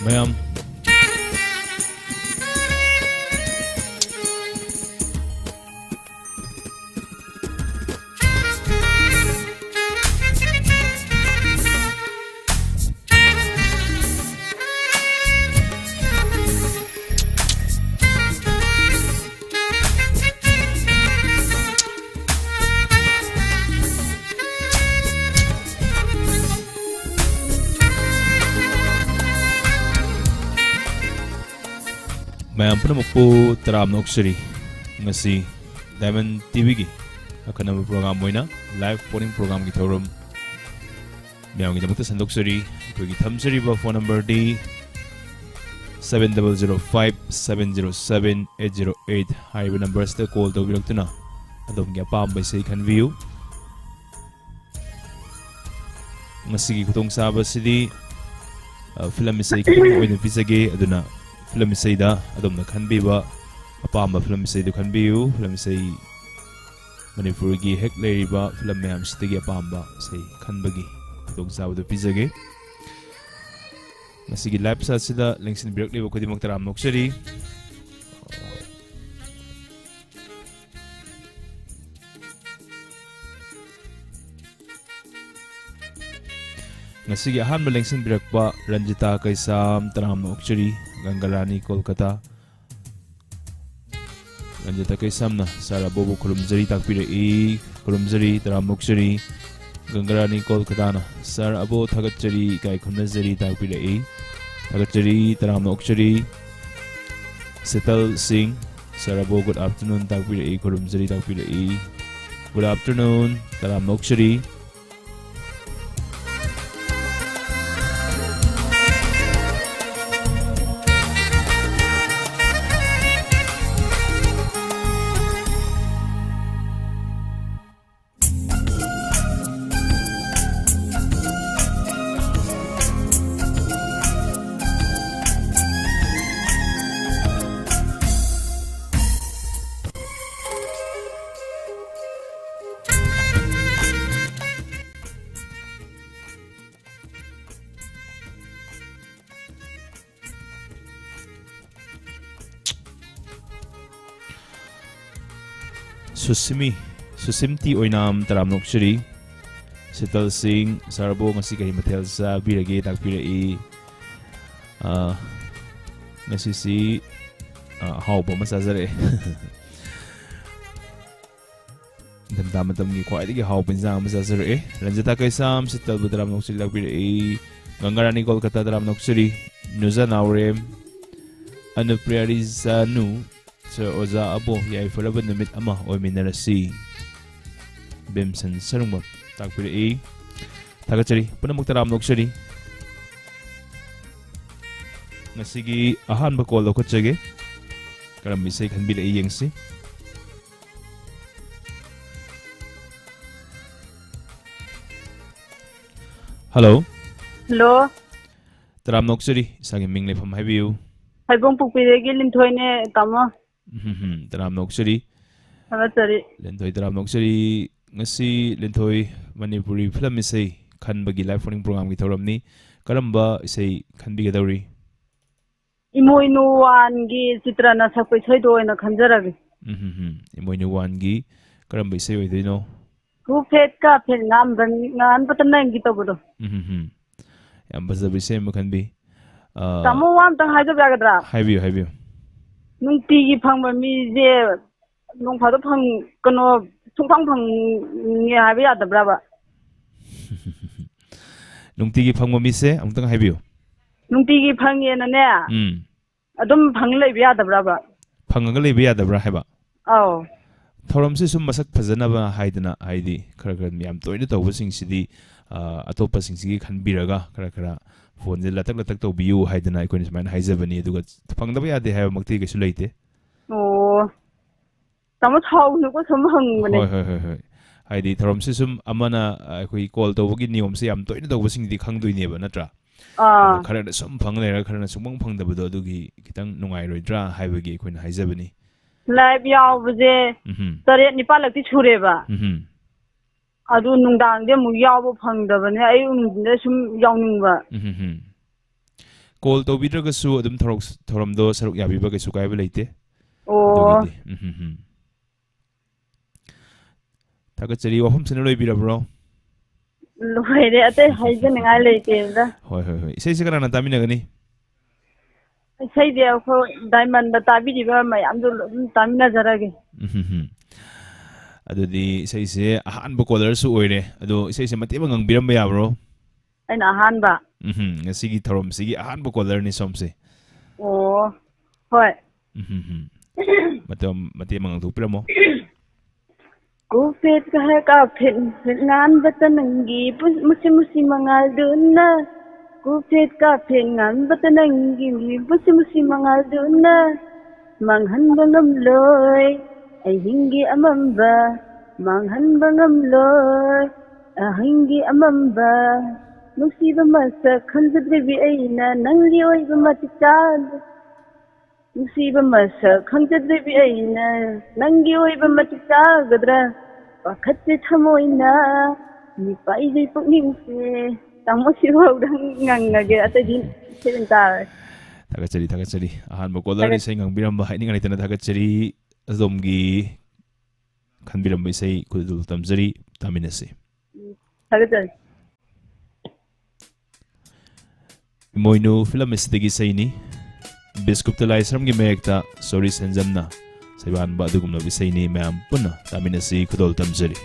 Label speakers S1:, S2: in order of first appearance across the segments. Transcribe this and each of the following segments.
S1: mayam mayam punamuk po taram noksari ngasi Diamond TV gi akan program mo na live phone program gi thorum mayam gi dapat sandoksari ko gi thamsari ba phone number di 7005707808 haiba numbers ta call to bilak tuna adom gi apam ba sei kan view ngasi gi kutong saba sidi film sei kan oina pisage aduna film isai da adom na khan biwa apamba film isai du khan biu film isai manipur gi hek leiba film me am stigi apamba sei khan bagi dog saw du pizage nasigi live sa sida lengsin break lewa kodi mak taram noksari nasigi ahan lengsin break pa Ranjita Kaisam taram noksari Gangarani Kolkata Ranjita Kaisamna Sara Bobo Kurumzari takpirei Kurumzari Taram Noksari Gangarani Kolkata na Sara Abo Thagachari Kai Khunazari takpirei Thagachari Taram Noksari Setal Singh Sara Bo good afternoon takpirei Kurumzari takpirei Good afternoon Taram Noksari Susimti Oinam Taram Noksari Setal Singh Sarabo ngasi kay Matel sa birage takpirei ngasi si haubo masazare damdam gi khwaidagi haubo pinjang masazare Ranjita Kaisam Setal Taram Noksari takpirei Gangarani Kolkata Taram Noksari Nuza Naurem Anupriyari Zanu Sir Oza Abo yai falaba namit ama o minarasi Bimsan Sarungba takpirei Thagachari punamuk taram noksari ngasigi ahan ba call ko chage karam bisay kan bilai yengsi Hello Taram Noksari Isang mingle from Highview
S2: Haibong pupiregi lintoy ne tama
S1: Taram Noksari Lintoy Taram Noksari ngasi Lintoy Manipuri film isay kan bagi live phone program ki thoram ni karamba isay kan biga dawri
S2: Imoinu wan gi citrana sakpai soido na khanjaragi
S1: Imoinu wan gi karamba isay oidoino
S2: ku phet ka phet ngam ban ngan patan ngi tobodo
S1: Yam bazabi isay makan bi
S2: Tamo wan tang hajo bagadra
S1: Highview
S2: Nungti gi phangba mi je nong phado phang kono sungphang phang nge habi adabra ba
S1: Nungti gi phangma mi se amtang Highview
S2: Nungti gi phang ye na ne adum phang lei bi adabra ba
S1: Phangaga lei bi adabra haiba
S2: aw
S1: Thoram se sum masak phajana ba haidana haidi khara miyam toina tawba sing sidi atopa sing sigi khanbiraga khara phone je latak to biu haidana ikoni smain haijabani aduga phangdaba yade haiba makti kaisu leite
S2: oh tamo thau nu ko sum hang bane
S1: hoi haidi thoram se sum amana khoi call tawgi niyom se yam toina tawba sing di khangdoi ba natra khara sum phang lera khara sumang phangdabado adugi kitang nungai roidra haibagi ikoni haijabani
S2: live yaw buje tare nipal lakti chure ba adu nungdang de mu yaw bo phangdabane ai ungde sum yawning ba
S1: call tawbidragasu adum thoramdo saruk yabiba kaisu kaiba leite
S2: ꯑꯣ
S1: thagachari wahum sina loibirabro
S2: ꯂꯣꯏꯔꯦ ꯑꯇꯩ ꯍꯥꯏꯖꯅꯤꯡꯉꯥꯏ ꯂꯩꯇꯦꯗ
S1: hoi hoi hoi isai se kana taminagani
S2: ꯏꯁꯩꯗꯤ ꯑꯩꯈꯣꯏ diamond ꯇꯥꯕꯤꯔꯤꯕ ꯃꯌꯥꯝꯗꯨ ꯑꯗꯨꯝ ꯇꯥꯃꯤꯟꯅꯖꯔꯒꯦ
S1: adudi isai se ahanba caller su oire ado isai se mateba ngangbiramba yabro
S2: ꯑꯩꯅ ꯑꯍꯥꯟꯕ
S1: ngasigi thorom sigi ahanba caller ni somse
S2: ꯑꯣ ꯍꯣꯏ
S1: matam matema ngangthupiramo
S2: Kufit kahar kapit ngan batanangi musi musi mangal duna Kufit kapit ngan batanangi musi musi mangal duna Manghan bangam loy ay hingi amamba Manghan bangam loy ay hingi amamba Nusiba masa khanjadribi ayna nangli oy bamatikad Nusiba masa khanjadribi ayna nangli oy bamatikadra Wakati tamoina ni paijay pagningse tamo siwawdang ngangage atadi sebentar
S1: thagachari ahanba caller ni sai ngangbiramba haini ngani tana thagachari azomgi khanbiramba sai kudul tamjari taminase
S2: thagachari
S1: moinu film istigi saini biskupta laisram gi mekta sorry senjamna saiban ba dugumna bisaini mayam punna taminasi kudol tamjari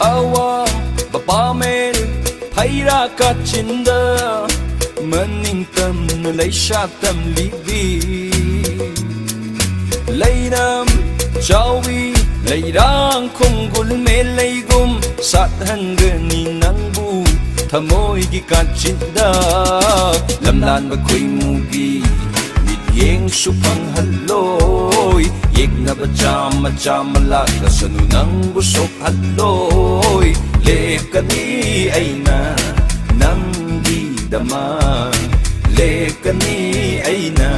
S3: awa bapa mel phaira ka chinda maning tam lai sha tam libi lairam chawi lairang khongul me laigum sat hangani nangbu thamoi gi ka chinda lamlan ba khoi mugi yeng supang halloi yek na ba chama la sanu nang busok halloi lekani aina nanggi dama lekani aina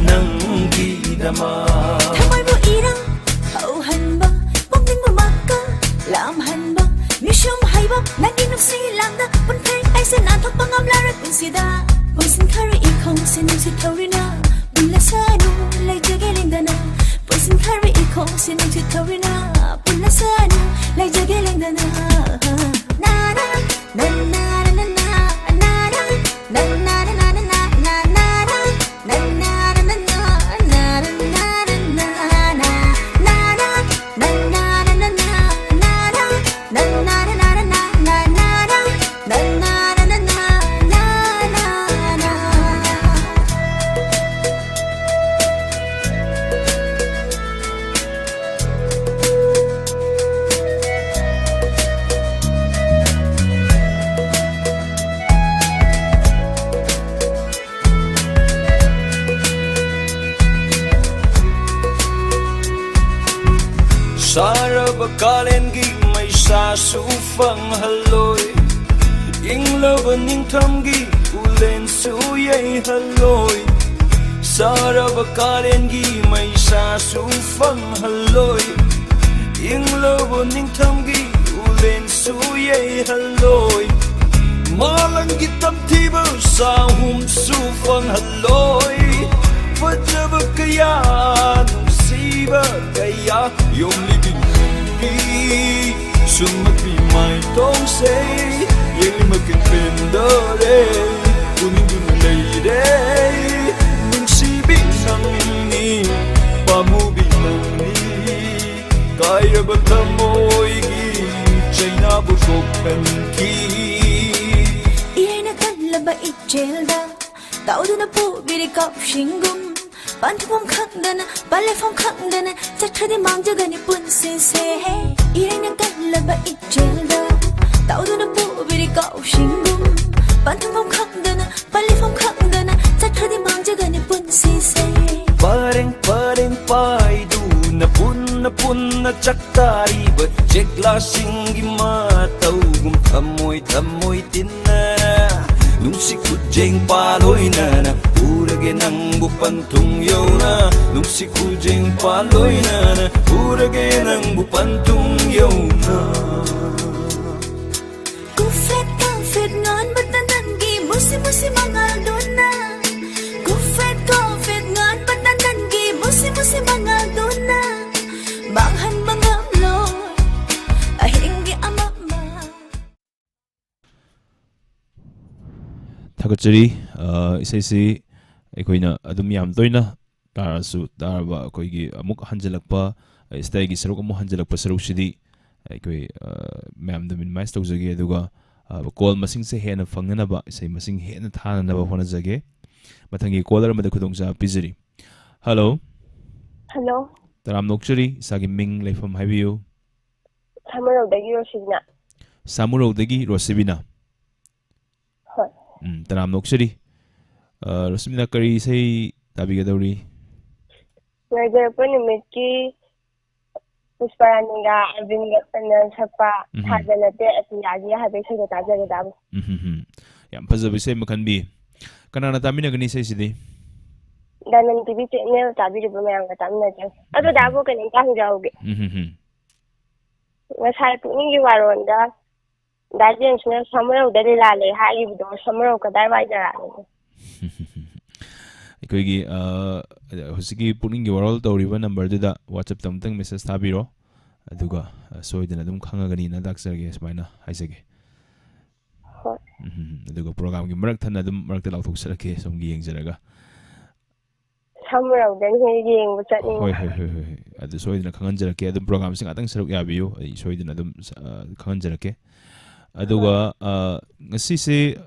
S3: nanggi dama
S4: thamai mo irang hau hanba pongning mo makka lam hanba mishum haiba nagi nuk si lamda pun kai ai se nan thok pangam la ra kun sida poisin khari ikong sinung si thorina Pula sanu lai jage lengdana Poisin kari ikong sinung si thorina Pula sanu lai jage lengdana Na na na na na na na na na na na na na na na na na na na
S3: Saraba kalengi may sasufang haloy Inglaba ningtamgi ulen suyay haloy Saraba kalengi may sasufang haloy Inglaba ningtamgi ulen suyay haloy Malanggit ang tiba sa sufang haloy Fajaba kaya nung siba kaya Yung ligigi Sumapi may tong say Yung magkipindore Kuning dunalay Nung sibig sang ini Pamubi mani Kaya ba tamoy Chay na busok kanki
S4: Iyay na kanlaba itjelda Tao doon na po birikaw shinggum 반투범 강다나 발레폼 강다나 자차디 망자가니 뿐세세 이래는 갈라봐 이젤다 따오도나 뿌비리 까우싱금 반투범 강다나 발레폼 강다나 자차디 망자가니 뿐세세
S3: Pareng paidu na punna caktari Becek lasing gimatau gum tamoy tinana Nung si kujeng paloy na Urage ng bupantung yaw na Nung si kujeng paloy na Urage ng bupantung yaw na
S4: Kufet ngon ba't nandangi Musi mangal doon na Kufet ngon ba't nandangi Musi mangal doon na Banghan mangamloy Ahinggi amama
S1: 타그저리 이세시 ꯑꯩꯈꯣꯏꯅ ꯑꯗꯨꯝ ꯌꯥꯝ ꯇꯣꯏꯅ ꯇꯥꯔꯁꯨ ꯇꯥꯔꯕ ꯑꯩꯈꯣꯏꯒꯤ ꯑꯃꯨꯛ ꯍꯟꯖꯤꯜꯂꯛꯄ ꯏꯁꯩꯒꯤ ꯁꯔꯨꯛ ꯑꯃꯨꯛ ꯍꯟꯖꯤꯜꯂꯛꯄ ꯁꯔꯨꯛꯁꯤꯗꯤ ꯑꯩꯈꯣꯏ ꯃꯌꯥꯝꯗ ꯃꯤꯅꯤꯃꯥꯏꯁ ꯇꯧꯖꯒꯦ ꯑꯗꯨꯒ ꯀꯣꯜ ꯃꯁꯤꯡꯁꯦ ꯍꯦꯟꯅ ꯐꯪꯅꯅꯕ ꯏꯁꯩ ꯃꯁꯤꯡ ꯍꯦꯟꯅ ꯊꯥꯅꯅꯕ ꯍꯣꯠꯅꯖꯒꯦ ꯃꯊꯪꯒꯤ ꯀꯣꯂꯔ ꯑꯃꯗ ꯈꯨꯗꯣꯡꯆꯥꯕ ꯄꯤꯖꯔꯤ ꯍꯜꯂꯣ
S2: ꯍꯜꯂꯣ
S1: ꯇꯔꯥꯝ ꯅꯣꯛꯆꯔꯤ ꯏꯁꯥꯒꯤ ꯃꯤꯡ ꯂꯩꯐꯝ ꯍꯥꯏꯕꯤꯌꯨ
S2: ꯁꯃꯨꯔꯧꯗꯒꯤ ꯔꯣꯁꯤꯕꯤꯅꯥ
S1: ꯁꯥꯃꯨꯔꯧꯗꯒꯤ ꯔꯣꯁꯤꯕꯤꯅꯥ
S2: ꯍꯣꯏ
S1: ꯇꯔꯥꯝ ꯅꯣꯛꯆꯔꯤ ꯔꯣꯁꯤꯕꯤꯅꯥ ꯀꯔꯤ ꯏꯁꯩ ꯇꯥꯕꯤꯒꯗꯧꯔꯤ
S2: ꯉꯥꯏꯖꯔꯛꯄ ꯅꯨꯃꯤꯠꯀꯤ ꯄꯨꯁꯄꯥꯔꯥꯅꯤꯒ ꯑꯔꯕꯤꯟꯒ ꯄꯟꯅ ꯁꯛꯄ ꯊꯥꯖ ꯅꯠꯇꯦ ꯑꯇꯤꯌꯥꯒꯤ ꯍꯥꯏꯕ ꯏꯁꯩꯗꯣ ꯇꯥꯖꯒꯦ ꯇꯥꯕ
S1: ꯌꯥꯝ ꯐꯖꯕ ꯏꯁꯩ ꯑꯃ ꯈꯟꯕꯤ ꯀꯅꯥꯅ ꯇꯥꯃꯤꯟꯅꯒꯅꯤ ꯏꯁꯩꯁꯤꯗꯤ
S2: ꯗꯥꯏꯃꯟ ꯇꯤꯚꯤ ꯆꯦꯅꯦꯜ ꯇꯥꯕꯤꯔꯤꯕ ꯃꯌꯥꯝꯒ ꯇꯥꯃꯤꯟꯅꯖꯒꯦ ꯑꯗꯣ ꯗꯥꯕꯨ ꯀꯩꯅꯣꯝꯇ ꯍꯪꯖꯍꯧꯒꯦ ꯉꯁꯥꯏ ꯄꯨꯛꯅꯤꯡꯒꯤ ꯋꯥꯔꯣꯜꯗ ꯗꯥ ꯖꯦꯝꯁꯅ ꯁꯃꯨꯔꯧꯗ ꯂꯤꯂꯥ ꯂꯩ ꯍꯥꯏꯈꯤꯕꯗꯣ ꯁꯃꯨꯔꯧ ꯀꯗꯥꯏꯋꯥꯏꯗꯔꯥꯅꯣ
S1: ꯑꯩꯈꯣꯏꯒꯤ ꯍꯧꯖꯤꯛꯀꯤ ꯄꯨꯛꯅꯤꯡꯒꯤ ꯋꯥꯔꯣꯜ ꯇꯧꯔꯤꯕ ꯅꯝꯕꯔꯗꯨꯗ ꯋꯥꯆꯞꯇ ꯑꯃꯨꯛꯇꯪ ꯃꯦꯁꯦꯖ ꯊꯥꯕꯤꯔꯣ ꯑꯗꯨꯒ ꯁꯣꯏꯗꯅ ꯑꯗꯨꯝ ꯈꯪꯉꯒꯅꯤꯅ ꯇꯥꯛꯆꯔꯒꯦ ꯁꯨꯃꯥꯏꯅ ꯍꯥꯏꯖꯒꯦ
S2: ꯍꯣꯏ
S1: ꯑꯗꯨꯒ ꯄ꯭ꯔꯣꯒ꯭ꯔꯥꯝꯒꯤ ꯃꯔꯛ ꯊꯟꯅ ꯑꯗꯨꯝ ꯃꯔꯛꯇ ꯂꯥꯎꯊꯣꯛꯆꯔꯛꯀꯦ ꯁꯣꯝꯒꯤ ꯌꯦꯡꯖꯔꯒ
S2: ꯁꯃꯨꯔꯧꯗꯅ ꯍꯦꯛ ꯌꯦꯡꯕ ꯆꯠꯅꯤꯡꯉꯤ
S1: ꯍꯣꯏ ꯑꯗꯨ ꯁꯣꯏꯗꯅ ꯈꯪꯍꯟꯖꯔꯛꯀꯦ ꯑꯗꯨꯝ ꯄ꯭ꯔꯣꯒ꯭ꯔꯥꯝꯁꯤ ꯉꯥꯛꯇꯪ ꯁꯔꯨꯛ ꯌꯥꯕꯤꯌꯨ ꯑꯩ ꯁꯣꯏꯗꯅ ꯑꯗꯨꯝ ꯈꯪꯍꯟꯖꯔꯛꯀꯦ ꯑꯗꯨꯒ ꯉꯁꯤꯁꯦ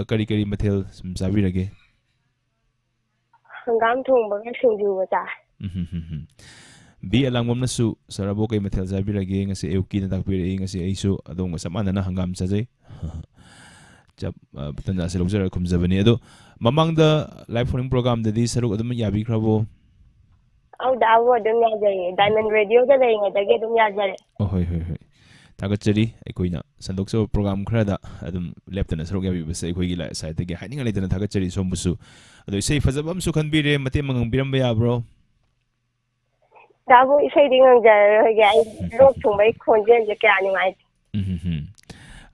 S1: ꯀꯔꯤ ꯃꯊꯦꯜ ꯁꯨꯝ ꯆꯥꯕꯤꯔꯒꯦ
S2: ꯍꯪꯒꯥꯝ ꯊꯣꯡꯕꯒ ꯁꯤꯡꯖꯨꯒ ꯆꯥꯏ
S1: ꯕꯤ ꯑꯂꯥꯡꯕꯝꯅꯁꯨ ꯁꯔꯕꯣ ꯀꯩ ꯃꯊꯦꯜ ꯆꯥꯕꯤꯔꯒꯦ ꯉꯁꯤ ꯑꯌꯨꯛꯀꯤꯅ ꯇꯥꯛꯄꯤꯔꯛꯏ ꯉꯁꯤ ꯑꯩꯁꯨ ꯑꯗꯣꯝꯒ ꯆꯞ ꯃꯥꯟꯅꯅ ꯍꯪꯒꯥꯝ ꯆꯥꯖꯩ ꯇꯟꯖꯥꯁꯤ ꯂꯧꯖꯔꯒ ꯈꯨꯝꯖꯕꯅꯤ ꯑꯗꯣ ꯃꯃꯥꯡꯗ ꯂꯥꯏꯚ ꯐꯣꯟ ꯄ꯭ꯔꯣꯒ꯭ꯔꯥꯝꯗꯗꯤ ꯁꯔꯨꯛ ꯑꯗꯨꯝ ꯌꯥꯕꯤꯈ꯭ꯔꯕꯣ
S2: ꯑꯧ ꯗꯥꯕꯨ ꯑꯗꯨꯝ ꯌꯥꯖꯩꯌꯦ ꯗꯥꯏꯃꯟ ꯔꯦꯗꯤꯑꯣꯗ ꯂꯩꯔꯤꯉꯩꯗꯒꯤ ꯑꯗꯨꯝ ꯌꯥꯖꯔꯦ
S1: ꯍꯣꯏ ꯊꯥꯒꯠꯆꯔꯤ ꯑꯩꯈꯣꯏꯅ ꯁꯟꯗꯣꯛꯆꯕ ꯄ꯭ꯔꯣꯒ꯭ꯔꯥꯝ ꯈꯔꯗ ꯑꯗꯨꯝ ꯂꯦꯞꯇꯅ ꯁꯔꯨꯛ ꯌꯥꯕꯤꯕꯁꯦ ꯑꯩꯈꯣꯏꯒꯤ ꯁꯥꯏꯠꯇꯒꯤ ꯍꯥꯏꯅꯤꯡꯉꯥꯏ ꯂꯩꯇꯅ ꯊꯥꯒꯠꯆꯔꯤ ꯁꯣꯝꯕꯨꯁꯨ ꯑꯗꯣ ꯏꯁꯩ ꯐꯖꯕ ꯑꯃꯁꯨ ꯈꯟꯕꯤꯔꯦ ꯃꯇꯦꯛ ꯑꯃ ꯉꯪꯕꯤꯔꯝꯕ ꯌꯥꯕ꯭ꯔꯣ
S2: ꯗꯥꯕꯨ ꯏꯁꯩꯗꯤ ꯉꯪꯖꯔꯔꯣꯏꯒꯦ ꯑꯩ ꯂꯣꯛ ꯊꯨꯡꯕꯒꯤ ꯈꯣꯟꯖꯦꯜꯁꯦ ꯀꯌꯥ ꯅꯨꯡꯉꯥꯏꯇꯦ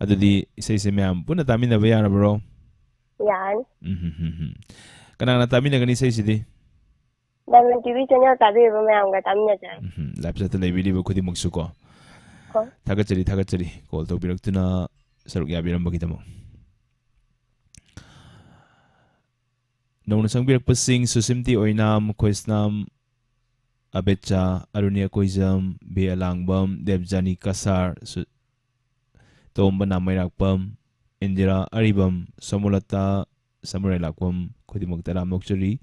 S1: ꯑꯗꯨꯗꯤ ꯏꯁꯩꯁꯦ ꯃꯌꯥꯝ ꯄꯨꯟꯅ ꯇꯥꯃꯤꯟꯅꯕ ꯌꯥꯔꯕ꯭ꯔോ
S2: ꯌꯥꯔꯅꯤ
S1: ꯀꯅꯥꯅ ꯇꯥꯃꯤꯟꯅꯒꯅꯤ ꯏꯁꯩꯁꯤꯗꯤ
S2: ꯗꯥꯏꯃꯟ ꯇꯤꯚꯤ ꯆꯦꯅꯦꯜ ꯇꯥꯕꯤꯔꯤꯕ ꯃꯌꯥꯝꯒ ꯇꯥꯃꯤꯟꯅꯖꯔꯦ
S1: ꯂꯥꯏꯞ ꯆꯠꯇ ꯂꯩꯕꯤꯔꯤꯕ ꯈꯨꯗꯤꯡꯃꯛꯁꯨ ꯀꯣ ꯊꯥꯒꯠꯆꯔꯤ ꯀꯣꯜ ꯇꯧꯕꯤꯔꯛꯇꯨꯅ ꯁꯔꯨꯛ ꯌꯥꯕꯤꯔꯝꯕꯒꯤꯗꯃꯛ ꯅꯧꯅ ꯆꯪꯕꯤꯔꯛꯄꯁꯤꯡ ꯁꯨꯁꯤꯝꯇꯤ ꯑꯣꯏꯅꯥꯝ ꯈꯣꯏꯁꯅꯥꯝ ꯑꯕꯦꯠꯆꯥ ꯑꯔꯨꯅ꯭ꯌ ꯀꯣꯏꯖꯝ ꯕꯤ ꯑꯂꯥꯡꯕꯝ ꯗꯦꯕꯖꯥꯅꯤ ꯀꯁꯥꯔ ꯇꯣꯝꯕ ꯅꯥꯃꯩꯔꯥꯛꯄꯝ ꯏꯟꯗꯤꯔꯥ ꯑꯔꯤꯕꯝ ꯁꯣꯃꯣꯂꯇꯥ ꯁꯃꯨꯔꯥꯏ ꯂꯥꯛꯄꯝ ꯈꯨꯗꯤꯡꯃꯛ ꯇꯔꯥꯝ ꯅꯣꯛꯆꯔꯤ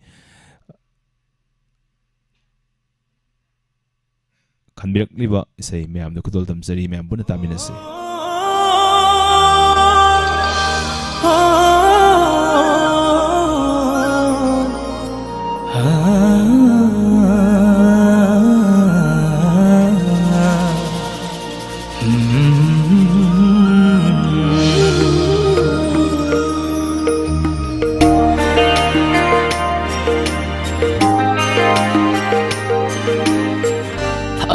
S1: ꯈꯟꯕꯤꯔꯛꯂꯤꯕ ꯏꯁꯩ ꯃꯌꯥꯝꯗ ꯈꯨꯗꯣꯜ ꯇꯝꯖꯔꯤ ꯃꯌꯥꯝ ꯄꯨꯟꯅ ꯇꯥꯃꯤꯟꯅꯁꯤ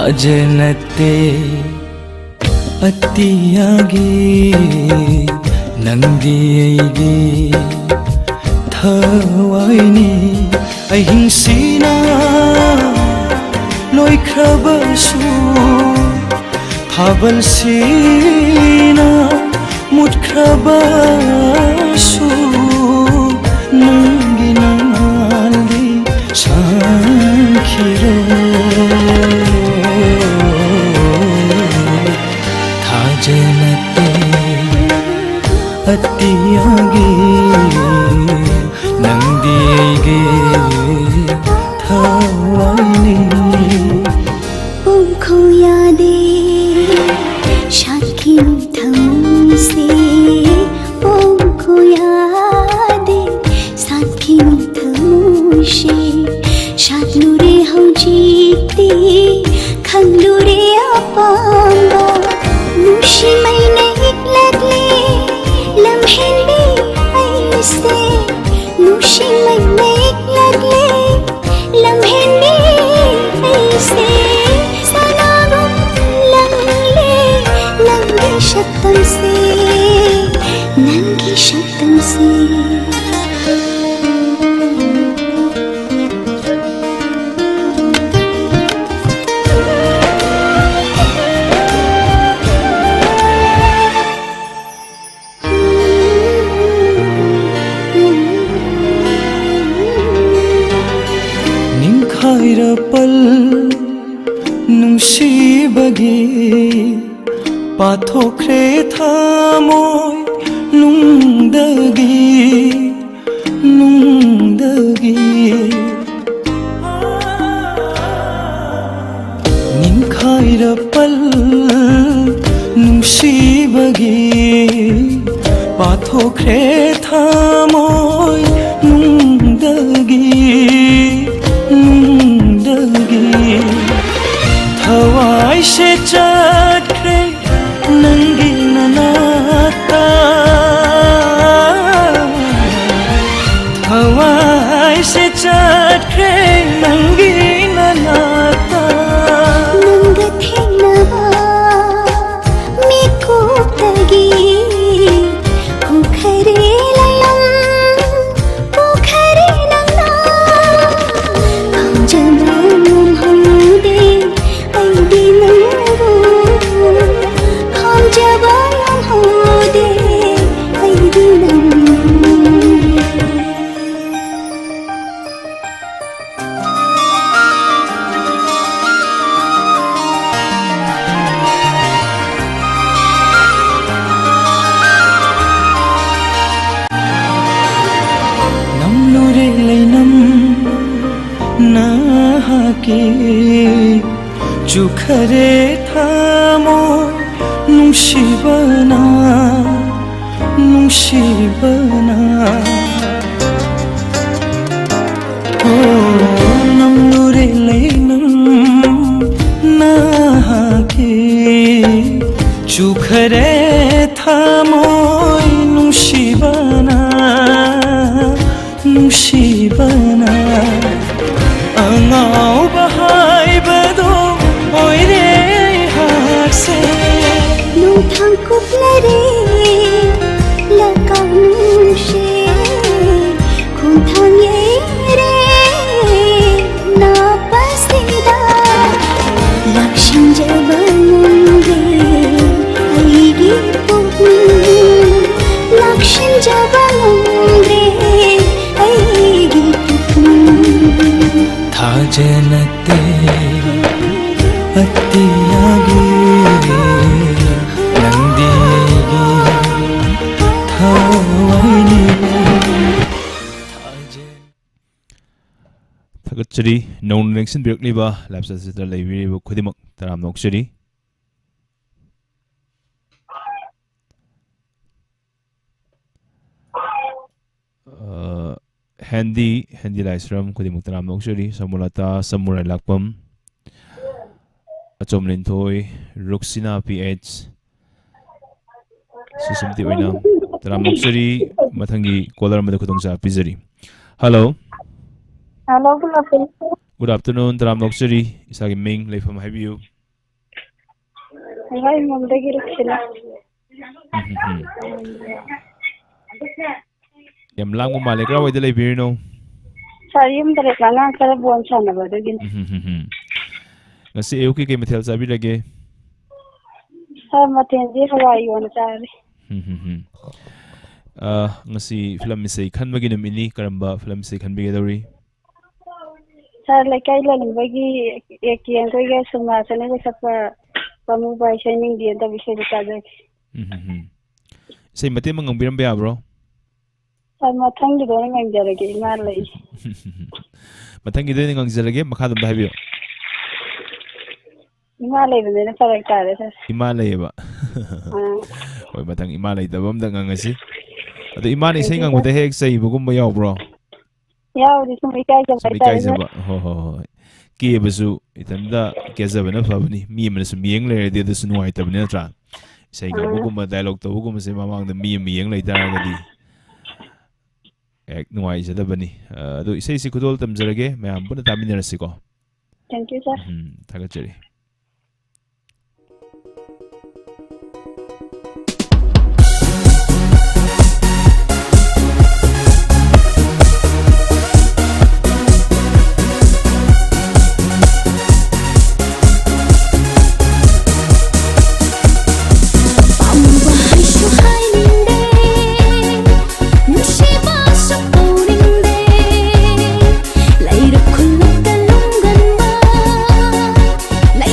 S3: थाजनते अतियागे नंदी ऐगे थवाइनी अहिंसीना लोइख्रबसु थाबलसीना मुख्रबसु नंगी नाली सांखिरो थाजनते अतियागे नंदी ऐगे थवाइनी
S4: उनको यादे शाखी थमसे उनको यादे साखी थमुशे शातनुरे हौजीते खंडुरे अपांगा मुशी मैंने लगले लम्हे ऐसे मुशी मैंने लगले लम्हे ऐसे सलागुम लंगे शब्दम से नंगी शब्दम से
S3: निंखाइरपल नुंसीबगे पाथोख्रे थामोय नुंदगी निंखाइरपल नुंसीबगे पाथोख्रे थामोय नुंदगी हवाई से चढ़े नंगी ननाता हवाई से चढ़े नंगी ननाता
S4: नंग थे नवा मेको तगी पोखरे लयम पोखरे नंगा हम जब हम दे ऐदी नंगो हम जब हम दे ऐदी नंगो
S3: नमनुरे लैनम नाहाके चुखरे थामो नुंसीबना ओ नमनुरे लैनम नाहाके चुखरे थामो नुंसीबना अंगाव बहाइबदो ओइरे हासे
S4: नोथां कुपलरे लकानुशे खुंथां येरे नापसिदा लक्षण जबमुंगे ऐगी पुग्नु लक्षण जबमुंगे ऐगी पुग्नु
S3: थाजनते अतियागे नंदी थवाइनी
S1: थागतचरी नौन नेक्सन बिरकलिबा लापसा सिस्टर लेबिरिबो खुदिमक तराम नोक्सरी Handy Laisram खुदिमक तराम नोक्सरी समूलता समुराय लाकपम अचोमलिन थोय रुक्सिना PH सिसमति ओइना तराम नोक्सरी मथंगी कॉलर मद खुदोंसा पिजरी hello
S2: Hello, good afternoon.
S1: Good afternoon, Taram Noksuri. Isagi Ming, Leifam Habiu.
S2: Ay, mamdagi ruksina.
S1: Yam lang mo mali kra wai dalay birino.
S2: Sa yung direct lang ang karabuan sana ba dagin.
S1: Ngasi euki kay mathel sabi lagi.
S2: Sa matenji Hawaii wana sari.
S1: Ngasi film misay kan maginam ini karamba film misay kan bigadawi.
S2: Sa lekay lang bagi ekian ko ga sumasana sa pa pamubay shining diyan da bisay ka.
S1: Say mati mangang birambaya bro.
S2: Sa matang gido nang jarage malay.
S1: Matang gido nang jarage makadam da habiyo.
S2: Malay ba na parang kare sa.
S1: Imalay ba? Hoy matang imalay tabam da ngasi. Ato imalay say ngang mata hek say bugum bayaw bro.
S2: Yaw di sumikay sa
S1: Sumikay sa ba? Ho. Kiye basu itanda kesa ba na fabni mi man su miyeng le de su nuai tabni na tra. Say nga bugum ba dialogue to bugum say mamang da miyeng le tara ngadi. Ek nuai sa da bani. Do isay si kudol tam jarage mayam buna tamin na si ko.
S2: Thank you sir.
S1: Tagachari.
S4: Hãy subscribe cho kênh Ghiền Mì Gõ để không bỏ lỡ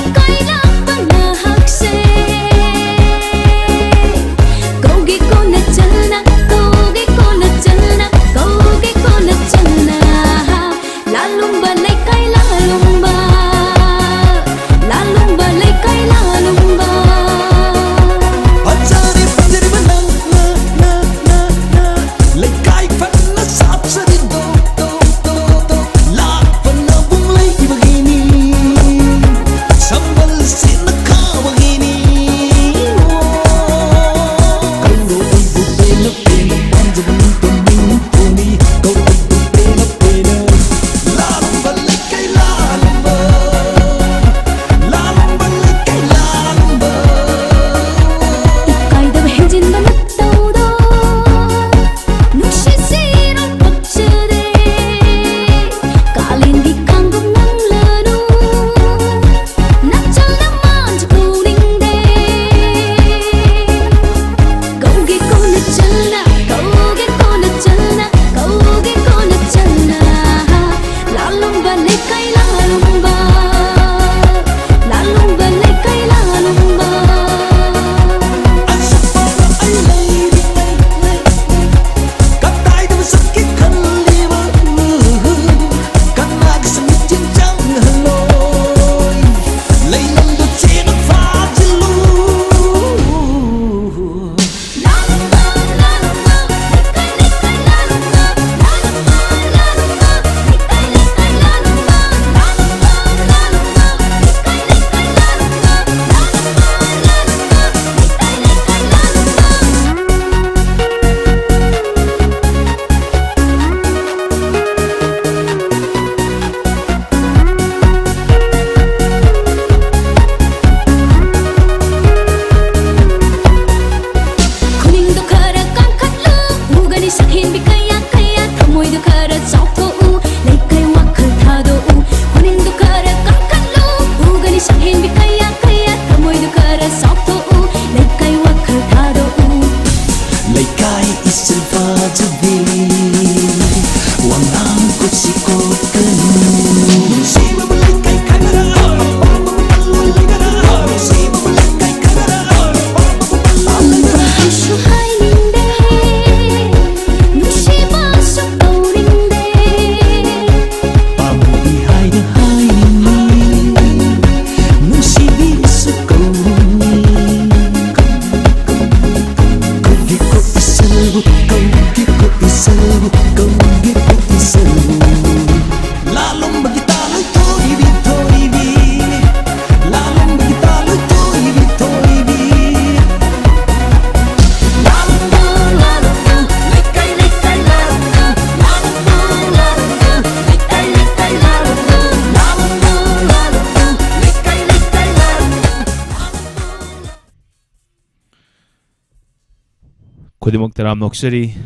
S1: Khudimok taram noksari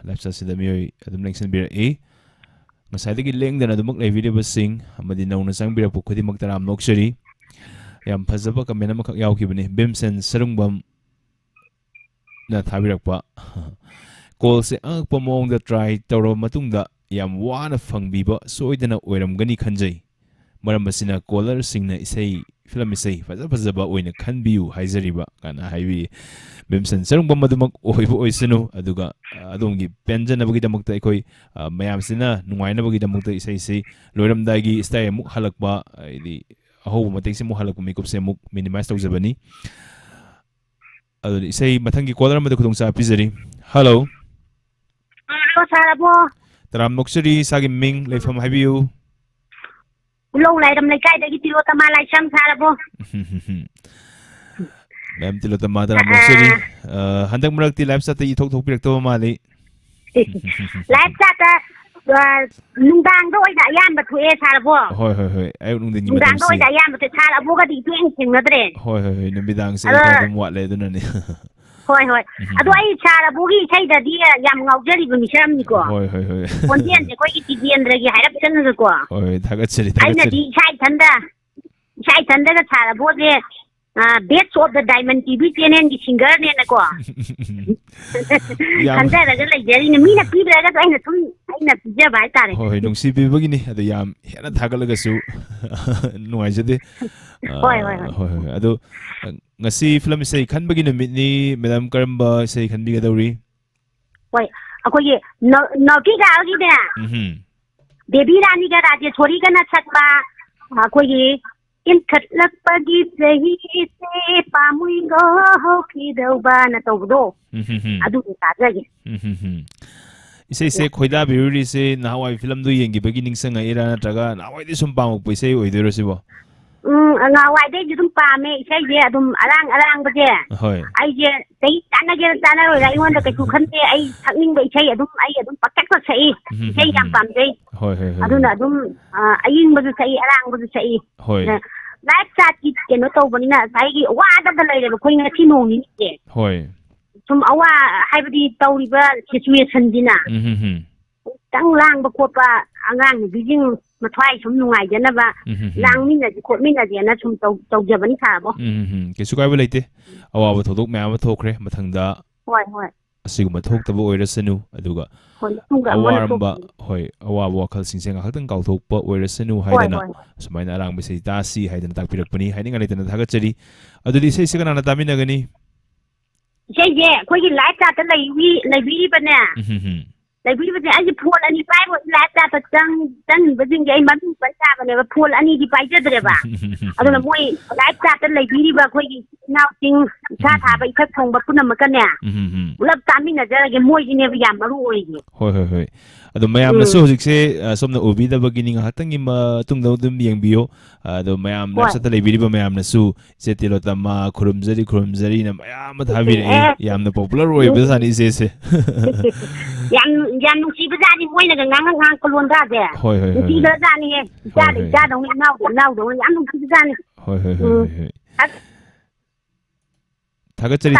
S1: live chat sida mioi adum lengsan bir e ngasai dagi leng dan adumok lai video basing amadi nauna sang bir pu khudimok taram noksari yam phajaba comment ama khak yaw khibani Bimsen Sarungbam na thabirak pa call se ang pamong da try tawro matung da yam wana phangbiba soidana oiramgani khanjai maram basina caller singna isai film isai phajaba oina khanbiu haizariba kana haibi Bimsen Sarungbam madumak oibo oisanu aduga adongi penjanabagi damakta ikoi mayam sina nungainabagi damakta isai se loiramdagi stay muk halakba idi aho matek se muk halakba makeup se muk minimize tawjabani adu isai mathangi caller amada khudong sa pizari hello
S5: Sarabo.
S1: Taram noksari sagi ming leifam habiu.
S5: Long lai dam lai kai dagi tilo tama lai sam sarabo.
S1: Ma'am tilo tama taram noksari. Handak murakti live chat i thok thok pirak to mali.
S5: Live chat nungdang do ida yam ba thue sarabo.
S1: Hoi. Ay nungdang ni
S5: nungdang
S1: madam
S5: do
S1: si.
S5: ida yam ba thu sarabo ga di tueng sing na dre.
S1: Hoi. Nambidang se kadam wat le dunani.
S5: Hoi. Adu ai sarabo gi sai da di yam ngaujari bu misram ni ko.
S1: Hoi.
S5: Kondian je koi ki tidian dragi harap chen ko.
S1: Hoi, thagatsari.
S5: Ai na di sai thanda ga sarabo je Best of the Diamond TV channel ki singer ne na ko. Kanda daga lai jari ne mina pi daga to aina pija bai tare.
S1: Hoi, nungsi bi bagini adu yam hena thagalaga su nuai jade.
S5: Hoi.
S1: Adu ngasi film isai khan bagini mitni madam karamba isai khan bi gadawri.
S5: Hoi, akoi nauki ga agi de. Baby Rani ga raje chori ga na sakba akoi in khatlak pagi sahi se pamui go ki dauba na tawdo adu ta jage
S1: isai se khoida biuri se nawai film du yengi bagi ningsanga ira na traga nawai de sum pamuk paisai oidero sibo
S5: nga wai de jum pame isai je adum arang ba je
S1: hoi
S5: ai je sei tana ro rai won da kai khante ai thakning ba isai adum pakkat ko sei isai jam pam dei
S1: hoi
S5: aduna adum ayin ba sei arang ba sei
S1: hoi
S5: live chat ki keno tawbani na sai gi wa da lai le khoi nga thi nong ni je
S1: hoi
S5: sum awa haibadi tawriba situation dina tang lang ba ko pa angang bijing mathwai sum nungai jana ba lang min na ko min na je na sum tawjabani sa bo
S1: ke su kai ba leite awa ba thodok ma ba thokre mathangda
S5: hoi
S1: asiguma thokta ba oirasanu aduga awaramba hoi awa wakhal singsenga khaktang kauthokpa oirasanu haidana sumaina arang bisai tasi haidana takpirakpani haidinga leitana thagachari adudi sei sigana na tamina gani
S5: sei je khoi gi live chat ta lai bi ba na lai bi ba ai phol ani pai bo live chat ta chang ba jing ai man pa sa ba ne ba phol ani di pai je dre ba aduna moi live chat ta lai bi ba khoi gi naw ting sa tha ba ikhak thong ba punam ka ne ulap tamina jara ge moi ji ne ba yam maru oi gi
S1: hoi ado mayam na so hojik se somna obi da bagini nga hatangi ma tungda dum yengbiyo ado mayam na sa tale biri ba mayam na su se tilo tama khurumzari na mayam thabire yam na popular oi ba sani se
S5: yam nung si ba ni moi na ngang ko lon da de
S1: hoi
S5: si da ni he da dong naw dong yam nung si da ni
S1: hoi thagachari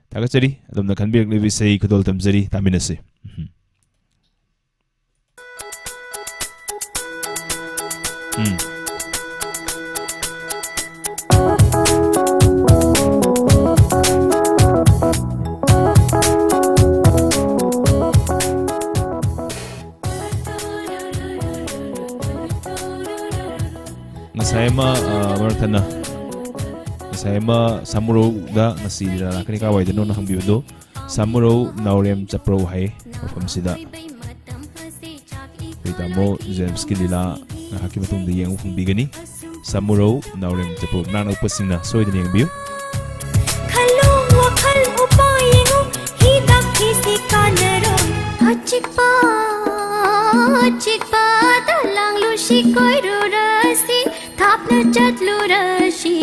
S1: Tagachari, adamna khanbirak lebi sei khudol tamjari taminase. Ngasai ma marathana saya ma samuro da ngasi ra kani ka wai dano na hangbi do samuro naurem chapro hai mafam sida Ritamo James Kilila na hakim tung de yang fung bigani samuro naurem chapro nana upasina soidin yang biu
S4: khalo wakhal upayengu hida kisi kanaro achikpa dalang lu shikoi rurasi thapna chatlu rashi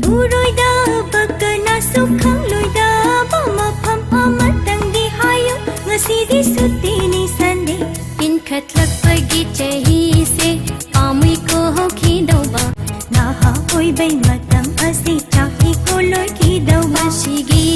S4: uroi da bakana sukhang loi da bama pham amatang di hayo ngasi di sutini sande pin khatlak pagi chahi se amui ko ho khi dauba na ha oi bai matam asi chaki ko loi khi dauba shigi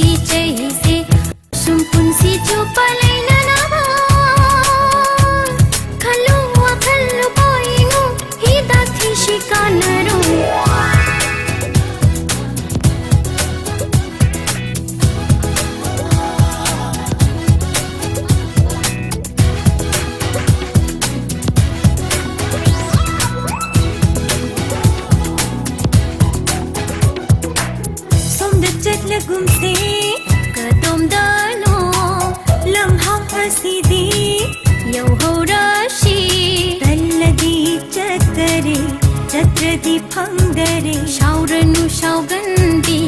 S4: Chatradi phangdare shauranu shaugandi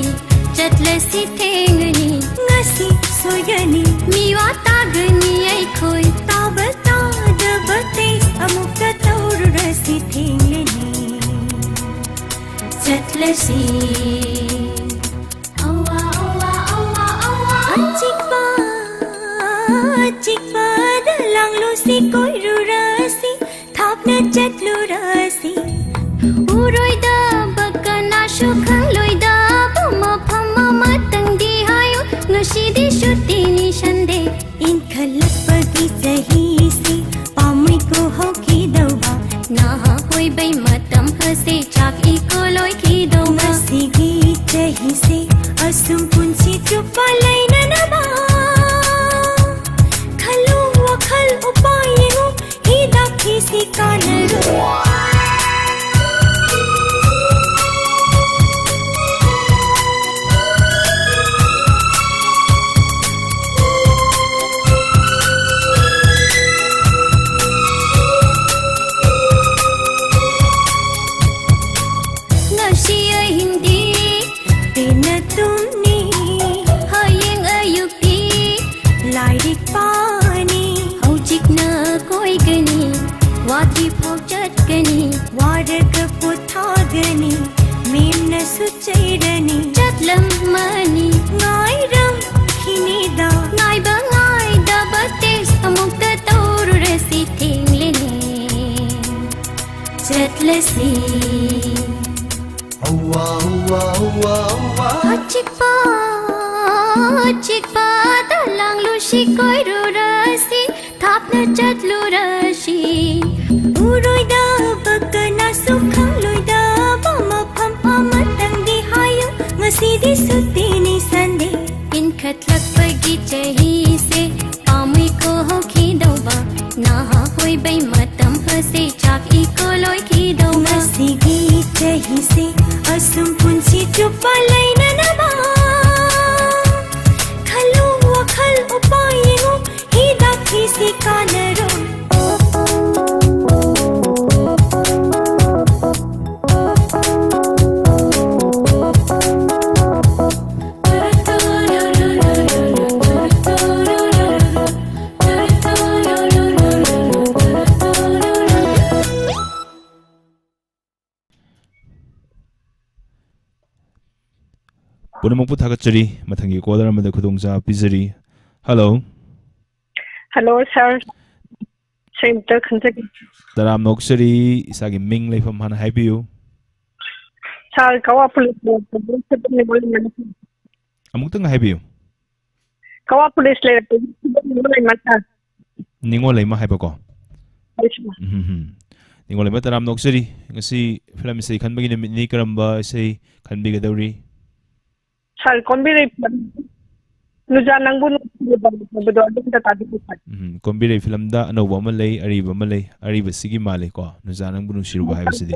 S4: chatlasi thengani ngasi soyani miwa tagani ai khoi tabata dabate amukta tauru rasi thengani chatlasi awa awa awa awa achikpa dalanglo si koiru rasi thapna chatlu rasi Uroida bakana shukhang loida bama phama matangdi hayo ngashidi shuti ni shande in khalak pagi sahi se pamai ko ho ki dauba na hoi bai matam hase chak iko loi ki do ngasi gi sahi se asum punchi chupa laina na ba khalu wa khal upaye ho hi dakhi si kanaro Suchairani chatlam mani ngai ram khinida ngai ba ngai da bates amukta tauru rasi thingleni chatlasi awa awa awa awa achikpa dalang lu shi koiru rasi thapna chatlu rasi uroida bakana sukhang loida bama pham amatangdi hayo ngasidi sutini sande in khatlak pagi chahi se pamai ko ho khi dauba na hoi bai matam hase chak iko loi khi do ngasidi chahi se asum punchi chupa laina na ba khalu wa khal upaye ho hi dakhi si kanaro
S1: Punamukpu thakachari mathangi caller amada khudongcha pizari. Hello.
S2: Hello, sir. Center Khantaki.
S1: Taram noksari isagi ming leifam hana haibiu.
S2: Sir, Kawa Police.
S1: Amukta haibiu.
S2: Kawa Police le.
S1: Ningo leima haibako. Ningo leima taram noksari ngasi film sei khanbagi ni karamba sei khanbiga dawri.
S2: Sir, Kombire Nujanangbu bedo adum ta tadi pat.
S1: Kombire film da anova malay ariba malay ariba sigi malay ko Nujanangbu nusiruba haibasidi.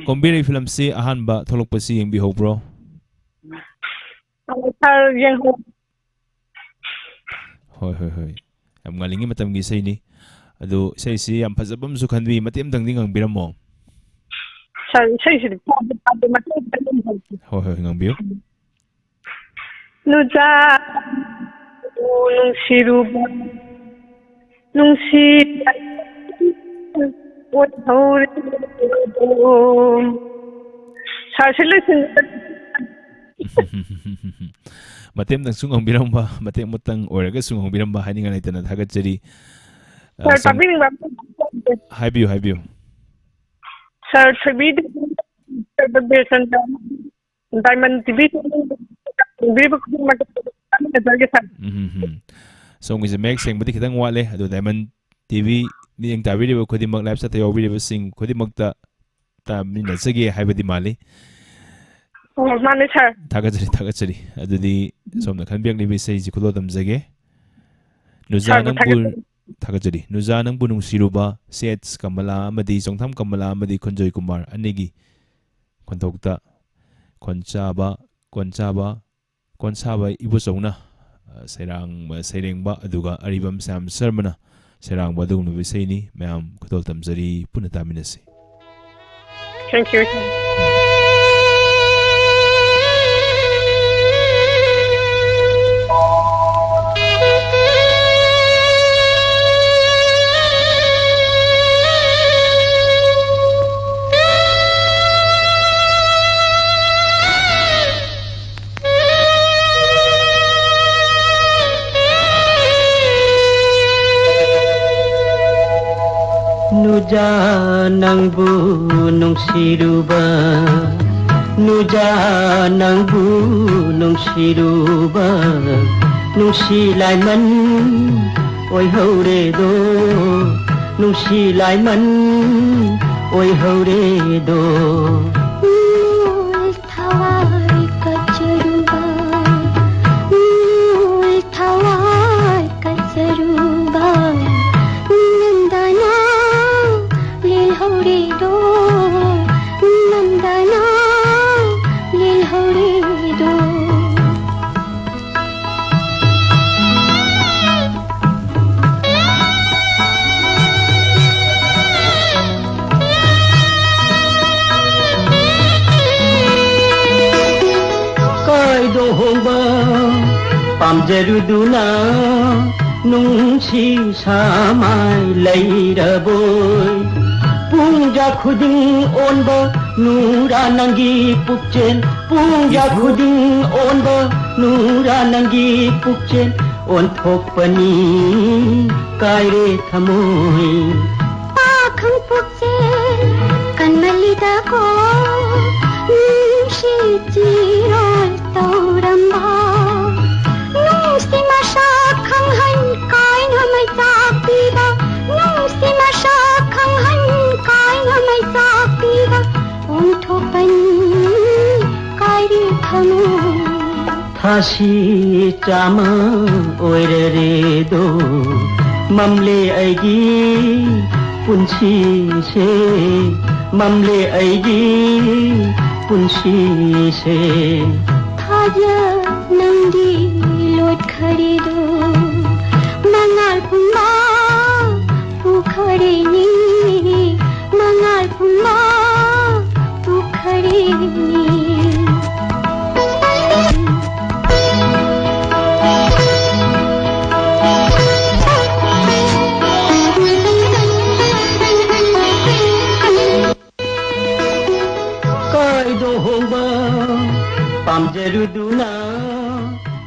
S1: Kombire film si ahanba tholokpasi yengbi hobro.
S2: Sir, yang
S1: hoi am ngalingi matam gi sei ni adu sei si am phajabam su khanbi matem dangding ang biramo.
S2: Sir, sei si
S1: hoi ngambiu.
S2: Nuja nungsiruba nungsi what hore Sir,
S1: Matem nang sungong biramba matem mutang oraga sungong biramba haninga naitana thagachari.
S2: Sir, tabi
S1: haibiu.
S2: Sir, tabi Diamond TV Song is a make saying but kitang wale ado Diamond TV
S1: ꯃꯤꯠꯌꯦꯡ ꯇꯥꯕꯤꯔꯤꯕ ꯈꯨꯗꯤꯡꯃꯛ life ꯁꯥꯠꯇ ꯌꯥꯎꯕꯤꯔꯤꯕꯁꯤꯡ ꯈꯨꯗꯤꯡꯃꯛꯇ ꯇꯥꯃꯤꯟꯅꯖꯒꯦ ꯍꯥꯏꯕꯗꯤ ꯃꯥꯜꯂꯤ
S6: ꯃꯥꯅꯦ ꯁꯥꯔ
S1: ꯊꯥꯒꯠꯆꯔꯤ ꯑꯗꯨꯗꯤ ꯁꯣꯝꯅ ꯈꯟꯕꯤꯔꯛꯂꯤꯕ ꯏꯁꯩꯁꯤ ꯈꯨꯗꯣꯜ ꯇꯝꯖꯒꯦ ꯅꯨꯖꯥ ꯅꯪꯕꯨ ꯊꯥꯒꯠꯆꯔꯤ ꯅꯨꯖꯥ ꯅꯪꯕꯨ ꯅꯨꯡꯁꯤꯔꯨꯕ ꯁꯦꯠꯁ ꯀꯃꯂꯥ ꯑꯃꯗꯤ ꯆꯣꯡꯊꯥꯝ ꯀꯃꯂꯥ ꯑꯃꯗꯤ ꯈꯨꯟꯖꯣꯏ ꯀꯨꯃꯥꯔ ꯑꯅꯤꯒꯤ ꯈꯣꯟꯊꯣꯛꯇ ꯀꯣꯟꯁꯥꯕ ꯏꯕꯣꯆꯧꯅ ꯁꯩꯔꯦꯡꯕ ꯑꯗꯨꯒ ꯑꯔꯤꯕꯝ ꯁ꯭ꯌꯥꯝ ꯁꯔꯃꯅ ꯁꯩꯔꯥꯡꯕ ꯑꯗꯨꯒꯨꯝꯂꯕ ꯏꯁꯩꯅꯤ ꯃꯌꯥꯝ ꯈꯨꯗꯣꯜ ꯇꯝꯖꯔꯤ ꯄꯨꯟꯅ ꯇꯥꯃꯤꯟꯅꯁꯤ
S6: Thank you.
S7: Nuja nangbu nungsiruba Nuja nangbu nungsiruba Nungsi lai man oi haure do Nungsi lai man oi haure do
S4: Nul thawai kacharuba Nul thawai kacharuba Nandana lil haure do Nandana lil haure do
S7: Pamjaruduna nungsi samai leiraboi Pungja khuding onba nura nangi pukchen Pungja khuding onba nura nangi pukchen On thokpani kaire thamoi
S4: Pakhang pukchen kanmalida ko Nungsi chirol tauramba Nungsi mashakhang han kai namai tapiba Nungsi mashakhang han kai namai tapiba On thopani kaire thamoi
S7: Thasi chama oirere do Mamle aigi punchi se Mamle aigi punchi se
S4: Thaja nangdi lot khari do Mangal pumba pukhare ni Mangal pumba pukhare ni
S7: Pamjaruduna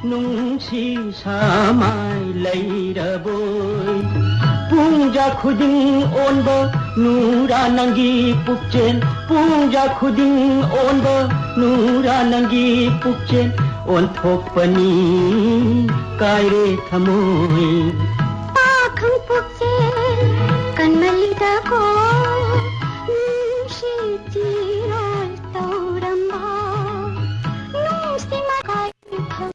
S7: nungsi samai leiraboi Pungja khuding onba nura nangi pukchen Pungja khuding onba nura nangi pukchen On thokpani kaire thamoi
S4: Pakhang pukchen kanmalida ko Nungsi chirol tauramba Nungsi makai thamoi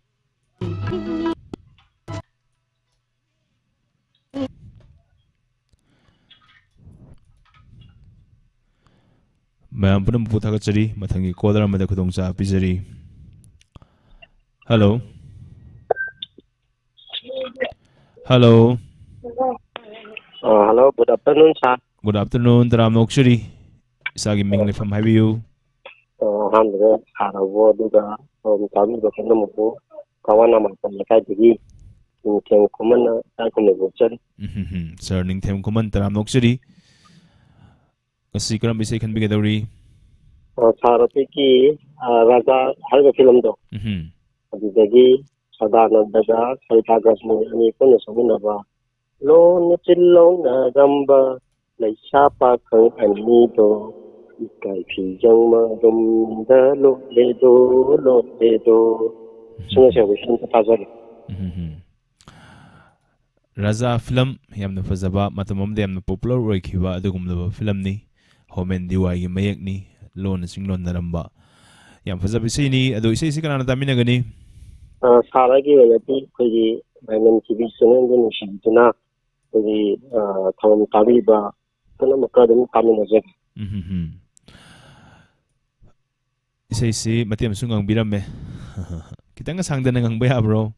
S1: ꯃꯌꯥꯝ ꯄꯨꯝꯅꯃꯛꯄꯨ ꯊꯥꯒꯠꯆꯔꯤ ꯃꯊꯪꯒꯤ caller ꯑꯃꯗ ꯈꯨꯗꯣꯡꯆꯥꯕ ꯄꯤꯖꯔꯤ hello hello
S8: Hello, good afternoon, sir.
S1: Good afternoon ꯇꯔꯥꯝꯅ ꯑꯣꯛꯆꯔꯤ ꯏꯁꯥꯒꯤ ꯃꯤꯡ ꯂꯩꯐꯝ ꯍꯥꯏꯕꯤꯌꯨ
S8: ꯑꯍꯥꯟꯕꯗ ꯁꯥꯔꯕꯣ ꯑꯗꯨꯒ ꯇꯥꯕꯤꯕ ꯄꯨꯝꯅꯃꯛꯄꯨ ꯀꯋꯥꯅ ꯃꯥꯄꯜ ꯂꯩꯀꯥꯏꯗꯒꯤ ꯅꯤꯡꯊꯦꯝ ꯈꯨꯃꯟꯅ ꯇꯥꯏꯈꯨꯝꯅꯕ ꯎꯠꯆꯔꯤ
S1: ꯁꯥꯔ ꯅꯤꯡꯊꯦꯝ ꯈꯨꯃꯟ ꯇꯔꯥꯝꯅ ꯑꯣꯛꯆꯔꯤ ꯉꯁꯤ ꯀꯔꯝꯕ ꯏꯁꯩ ꯈꯟꯕꯤꯒꯗꯧꯔꯤ
S8: ꯁꯥꯔ ꯑꯩꯈꯣꯏꯒꯤ ꯔꯥꯖꯥ ꯍꯥꯏꯔꯤꯕ ꯐꯤꯂꯝꯗꯣ ꯑꯗꯨꯗꯒꯤ ꯁꯗꯥꯅꯟꯗꯒ ꯁꯔꯤꯇꯥꯒ ꯑꯅꯤ ꯄꯨꯟꯅ ꯁꯛꯃꯤꯟꯅꯕ ꯂꯣꯟꯅ ꯆꯤꯜꯂꯣꯅꯔꯝꯕ ꯂꯩꯁꯥ ꯄꯥꯈꯪ ꯑꯅꯤꯗꯣ 이까이 비정마름다 롯데도 롯데도 승하시하고 있습니다. 다자리.
S1: Raja film yamna fazaba matam amda yamna popular oikhiba adugumlaba film ni Homen Diwai gi mayak ni lon singlon naramba yam fazaba isai ni adu isai si kana tamina gani
S8: saragi wenati kogi Diamond TV channel ni nushibituna kogi thawam tabiba kana makadum tamina je
S1: isai si matiam sungang biramme kitanga sangdana ngang baya bro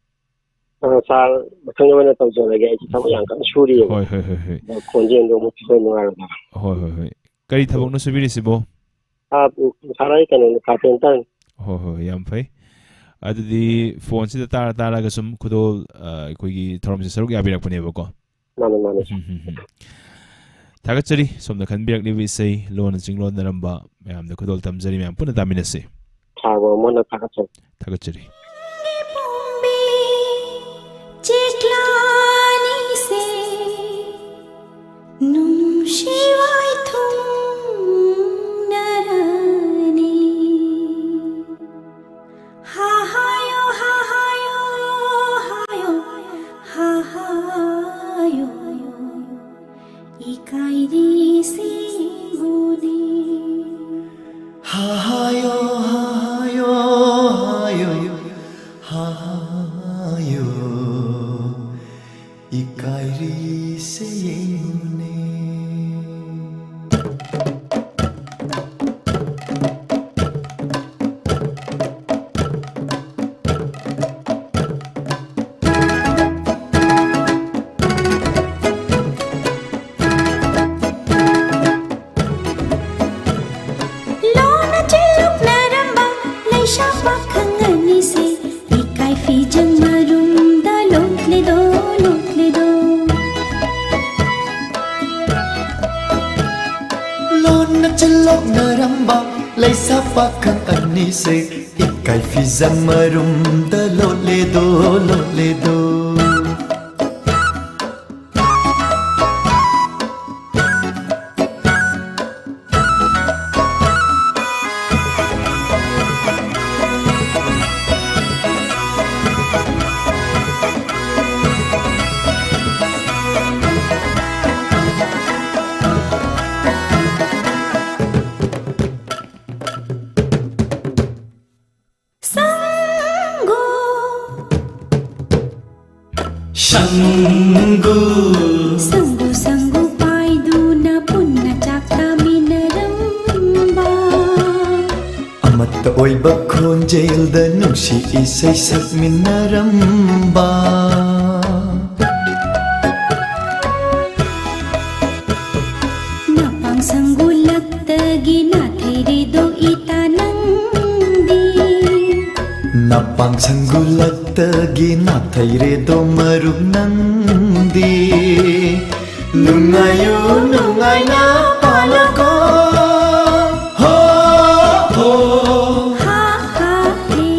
S8: sar mathang wana tawjalaga ai thawam yang kan suri
S1: hoi
S8: konjen do muthi so nuara
S1: hoi kari thabok no subiri sibo
S8: sarai kana carpenter
S1: hoi yam fai adudi phone si tara ga sum khudol koigi thorom se saruk yabirak pune bako
S8: mane
S1: thagachari somna khanbirak ni visai lon jinglon naramba mayam da khudol tamjari mayam puna taminase
S8: thago mona
S1: thagachari
S4: Cheklani se num shivai thum narani ha hayo ikairi se goni ha hayo ikairi se yengune lona chiluk naramba leisha pakhangani se ikai fi jangmarum da lotle do lona chiluk naramba leisha pakhang ani se ikai fi jangmarum da lotle do Sangu paiduna punna chaktaminaramba Amatta oiba khonjelda nungsi isai sakminaramba Napang sanggulattagi nathiri do itanandi Napang sanggulattagi nathiri do marunandi Nungayo nungai na palako Ho ha he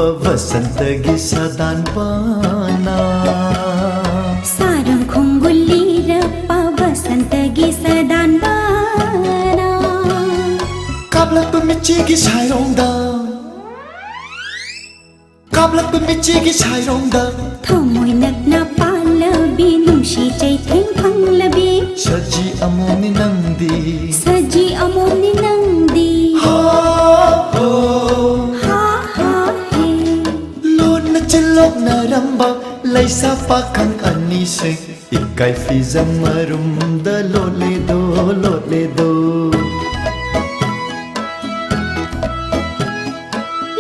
S4: Vasantagi sadan pana Sarang khungulli rappa vasantagi sadan pana Kablak pemichi gi sairongda Thomoi nakna palabi nungshi chai theng phanglabi Saji amoni nangdi Ha Chilok naramba laisa pakhang ani se ikai fi jamarum da lole do